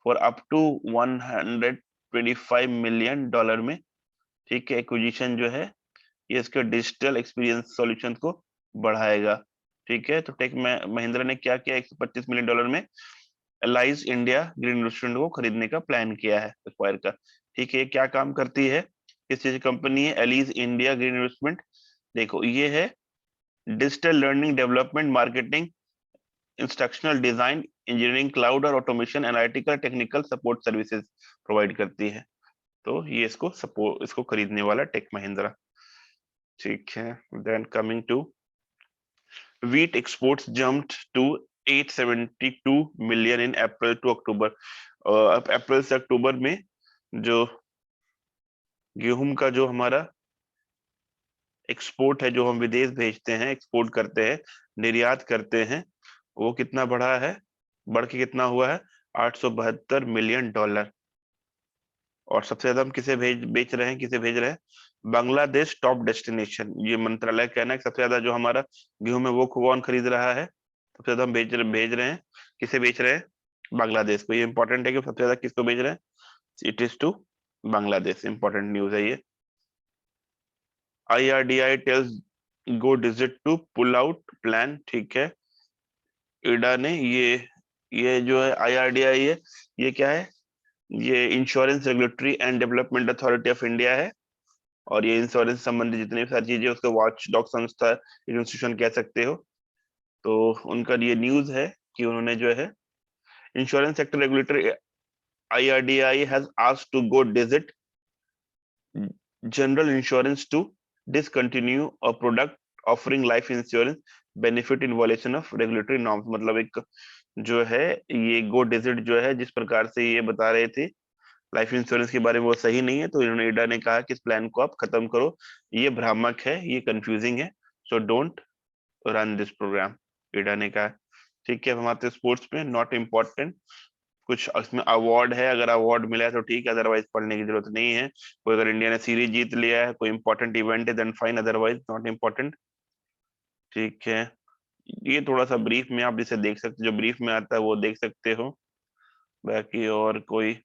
for up to $125 million में, ठीक है। एक्विजिशन जो है ये इसके डिजिटल एक्सपीरियंस सॉल्यूशन को बढ़ाएगा, ठीक है। तो टेक महिंद्रा ने क्या किया, $125 मिलियन में एलाइज इंडिया ग्रीन इन्वेस्टमेंट को खरीदने का प्लान किया है, एक्वायर का। ठीक है, क्या काम करती है, किस चीज की कंपनी है, एलिस इंडिया ग्रीन इन्वेस्टमेंट। देखो ये है digital learning development marketing instructional design engineering cloud और automation analytical technical support services provide करती है। तो ये इसको खरीदने वाला टेक महिंद्रा। ठीक है, then coming to wheat exports jumped to 872 million in April to October। अब अप्रैल से अक्टूबर में जो गेहूं का जो हमारा एक्सपोर्ट है, जो हम विदेश भेजते हैं, एक्सपोर्ट करते हैं, निर्यात करते हैं, वो कितना बढ़ा है, बढ़ के कितना हुआ है, 872 मिलियन डॉलर। और सबसे ज्यादा हम किसे बेच रहे हैं, किसे भेज रहे हैं, बांग्लादेश टॉप डेस्टिनेशन। ये मंत्रालय का कहना है कि सबसे ज्यादा जो हमारा गेहूं है वो कौन खरीद रहा है, सबसे ज्यादा हम भेज रहे हैं, किसे बेच रहे हैं, बांग्लादेश को। ये इंपॉर्टेंट है कि सबसे ज्यादा किसको भेज रहे हैं, it is to Bangladesh. Important news है ये। IRDI tells Go Digit to pull out plan. ठीक है, इडा ने ये जो है IRDI है, ये क्या है, ये insurance regulatory and development authority of India है। और ये इंश्योरेंस संबंधी जितनी भी सारी चीजें, उसको वॉच डॉग संस्था, इंस्टीट्यूशन कह सकते हो। तो उनका ये न्यूज है कि उन्होंने जो है insurance sector regulator IRDI has asked to Go Digit General Insurance to discontinue a product offering life insurance benefit in violation of regulatory norms. मतलब एक जो है ये गो डिजिट जो है, जिस प्रकार से ये बता रहे थे लाइफ इंश्योरेंस के बारे में, वो सही नहीं है। तो इन्होंने इडा ने कहा कि इस प्लान को आप खत्म करो, ये भ्रामक है, ये कंफ्यूजिंग है, so don't run this program, IRDA ने कहा। ठीक है, अब हम आते हैं स्पोर्ट्स में, नॉट इम्पोर्टेंट। कुछ इसमें अवार्ड है, अगर अवार्ड मिला है तो ठीक है, अदरवाइज पढ़ने की जरूरत नहीं है। कोई अगर इंडिया ने सीरीज जीत लिया है, कोई इंपॉर्टेंट इवेंट है, then fine, otherwise not important. ठीक है, ये थोड़ा सा ब्रीफ में आप जिसे देख सकते, जो ब्रीफ में आता है वो देख सकते हो। बाकी और कोई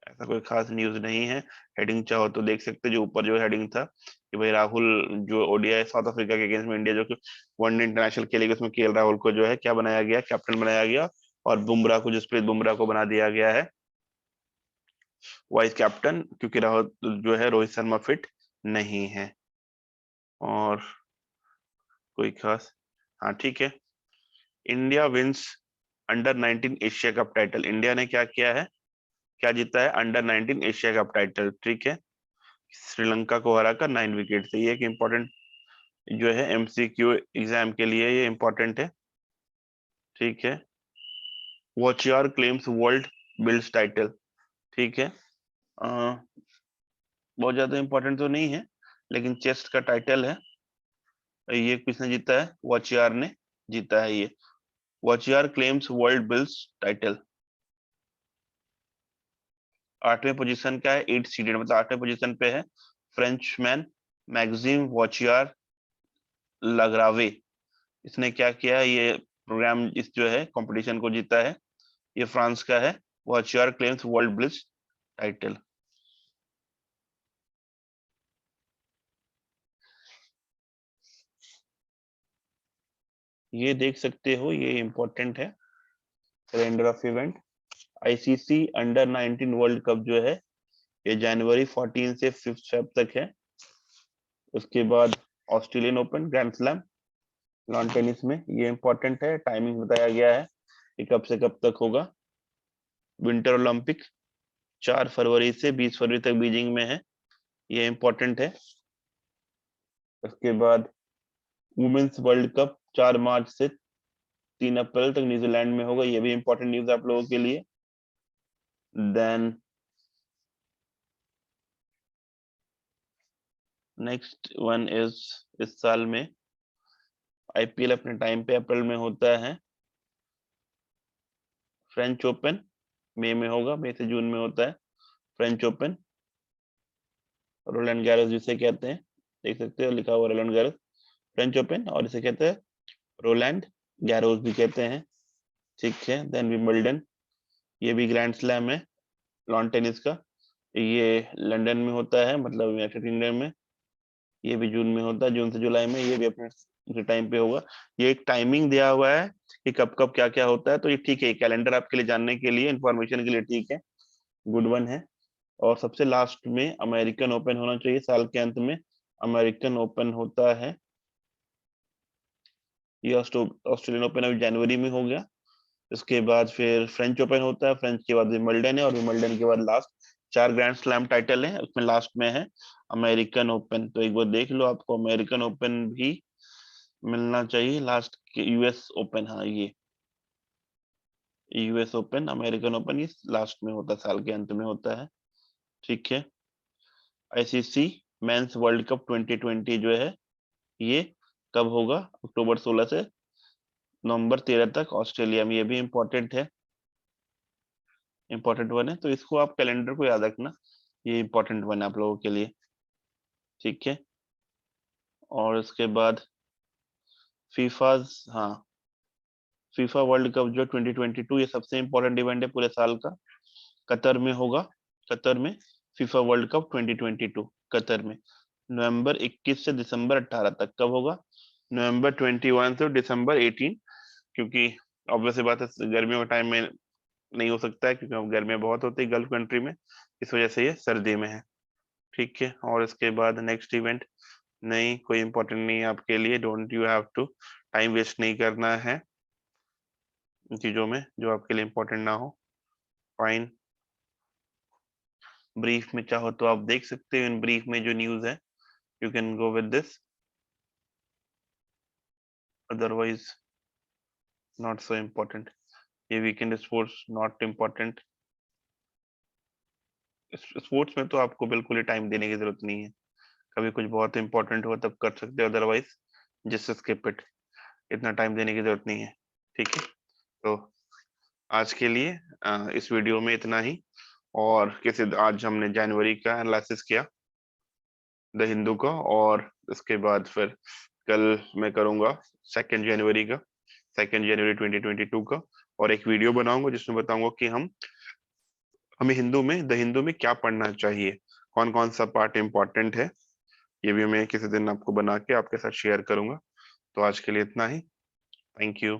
ऐसा कोई खास न्यूज नहीं है। हेडिंग चाहो तो देख सकते, जो ऊपर जो हेडिंग था कि भाई राहुल जो ODI साउथ अफ्रीका के अगेंस्ट में इंडिया जो वनडे इंटरनेशनल खेलेगी, उसमें KL राहुल को जो है क्या बनाया गया, कैप्टन बनाया गया। और बुमराह को, जसप्रीत बुमराह को बना दिया गया है वाइस कैप्टन, क्योंकि राहुल जो है रोहित शर्मा फिट नहीं है। और कोई खास, हाँ ठीक है, India wins under 19 Asia Cup title. India ने क्या किया है, क्या जीता है, अंडर 19 एशिया कप टाइटल। ठीक है, श्रीलंका को हराकर 9 विकेट से। ये एक इम्पोर्टेंट जो है MCQ एग्जाम के लिए ये इम्पोर्टेंट है। ठीक है, वॉचियर क्लेम्स वर्ल्ड बिल्ड्स टाइटल। ठीक है, बहुत ज्यादा इम्पोर्टेंट तो नहीं है, लेकिन चेस्ट का टाइटल है। ये किसने जीता है, वॉचियर ने जीता है ये। Vachier claims world blitz title. 8वें पोजीशन का है, 8 सीडेड, मतलब 8वें पोजीशन पे है फ्रेंचमैन मैक्सिम वॉचियर लगरावे। इसने क्या किया, ये प्रोग्राम, इस जो है कंपटीशन को जीता है, ये फ्रांस का है। वॉचियर क्लेम्स वर्ल्ड ब्लिट्ज टाइटल। ये देख सकते हो, ये इंपॉर्टेंट है, calendar of event. ICC under 19 world cup जो है, ये जनवरी 14 से 5 फेब तक है। उसके बाद Australian open grand slam lawn tennis में, ये इंपॉर्टेंट है, टाइमिंग बताया गया है कि कब से कब तक होगा। विंटर ओलंपिक 4 फरवरी से 20 फरवरी तक बीजिंग में है, ये इंपॉर्टेंट है। उसके बाद वुमेन्स वर्ल्ड कप 4 मार्च से 3 अप्रैल तक न्यूजीलैंड में होगा, ये भी इंपॉर्टेंट न्यूज आप लोगों के लिए। देन नेक्स्ट वन इज, इस साल में IPL अपने टाइम पे अप्रैल में होता है। फ्रेंच ओपन मई में होगा, मई से जून में होता है फ्रेंच ओपन। रोलैंड गैरोस जिसे कहते हैं, देख सकते हो लिखा हुआ रोलैंड गैरोस फ्रेंच ओपन, और इसे कहते हैं रोलैंड गैरोस भी कहते हैं। ठीक है, देन विंबलडन, ये भी ग्रैंड स्लैम है लॉन टेनिस का, ये लंदन में होता है, मतलब यूनाइटेड किंगडम में। ये भी जून में होता है, जून से जुलाई में, ये भी अपने टाइम पे होगा। ये एक टाइमिंग दिया हुआ है कि कब कब क्या क्या होता है, तो ये ठीक है, कैलेंडर आपके लिए जानने के लिए, इंफॉर्मेशन के लिए ठीक है, गुड वन है। और सबसे लास्ट में अमेरिकन ओपन होना चाहिए साल के अंत में। अमेरिकन ओपन होता है, ये ऑस्ट्रेलियन ओपन अभी जनवरी में हो गया। इसके बाद फिर फ्रेंच ओपन होता है, फ्रेंच के बाद विंबलडन है, और विंबलडन के बाद लास्ट 4 ग्रैंड स्लैम टाइटल है, उसमें लास्ट में है अमेरिकन ओपन। तो एक बार देख लो, आपको अमेरिकन ओपन भी मिलना चाहिए लास्ट के। यूएस ओपन, हाँ ये यूएस ओपन, अमेरिकन ओपन ये लास्ट में होता है, साल के अंत में होता है। ठीक है। आईसीसी मेंस वर्ल्ड कप 2020 जो है ये कब होगा? अक्टूबर 16 से नवंबर 13 तक ऑस्ट्रेलिया में। ये भी इम्पोर्टेंट है, इम्पोर्टेंट वन है, तो इसको आप कैलेंडर को याद रखना, ये इम्पोर्टेंट वन है आप लोगों के लिए। ठीक है। और इसके बाद फीफाज, हाँ फीफा वर्ल्ड कप जो 2022 ये सबसे इम्पोर्टेंट इवेंट है पूरे साल का, कतर में होगा। कतर में फीफा वर्ल्ड कप 2022 कतर में, नवंबर 21 से दिसंबर 18 तक। कब होगा? नवंबर 21 से दिसंबर 18, क्योंकि ऑब्वियस सी बात है गर्मियों के टाइम में नहीं हो सकता है, क्योंकि अब गर्मियां बहुत होती है गल्फ कंट्री में, इस वजह से ये सर्दी में है। ठीक है। और इसके बाद नेक्स्ट इवेंट, नहीं कोई इंपॉर्टेंट नहीं है आपके लिए, don't you have to time waste नहीं करना है इन चीजों में जो आपके लिए इंपॉर्टेंट ना हो। फाइन। ब्रीफ में चाहो तो आप देख सकते हो, इन ब्रीफ में जो न्यूज है you can go with this, otherwise not so important. ये weekend sports not important. Sports में तो आपको बिल्कुल ही टाइम देने की जरूरत नहीं है, कभी कुछ बहुत इंपॉर्टेंट हो तब कर सकते हो, अदरवाइज जस्ट स्किप इट, इतना टाइम देने की जरूरत नहीं है। ठीक है। तो आज के लिए इस वीडियो में इतना ही। और किसी आज हमने जनवरी का एनालिसिस किया द हिंदू का, और इसके बाद फिर कल मैं करूंगा 2 जनवरी का, 2 जनवरी 2022 का, और एक वीडियो बनाऊंगा जिसमें बताऊंगा कि हमें हिंदू में द हिंदू में क्या पढ़ना चाहिए, कौन कौन सा पार्ट इम्पोर्टेंट है। ये भी मैं किसी दिन आपको बना के आपके साथ शेयर करूंगा। तो आज के लिए इतना ही। Thank you.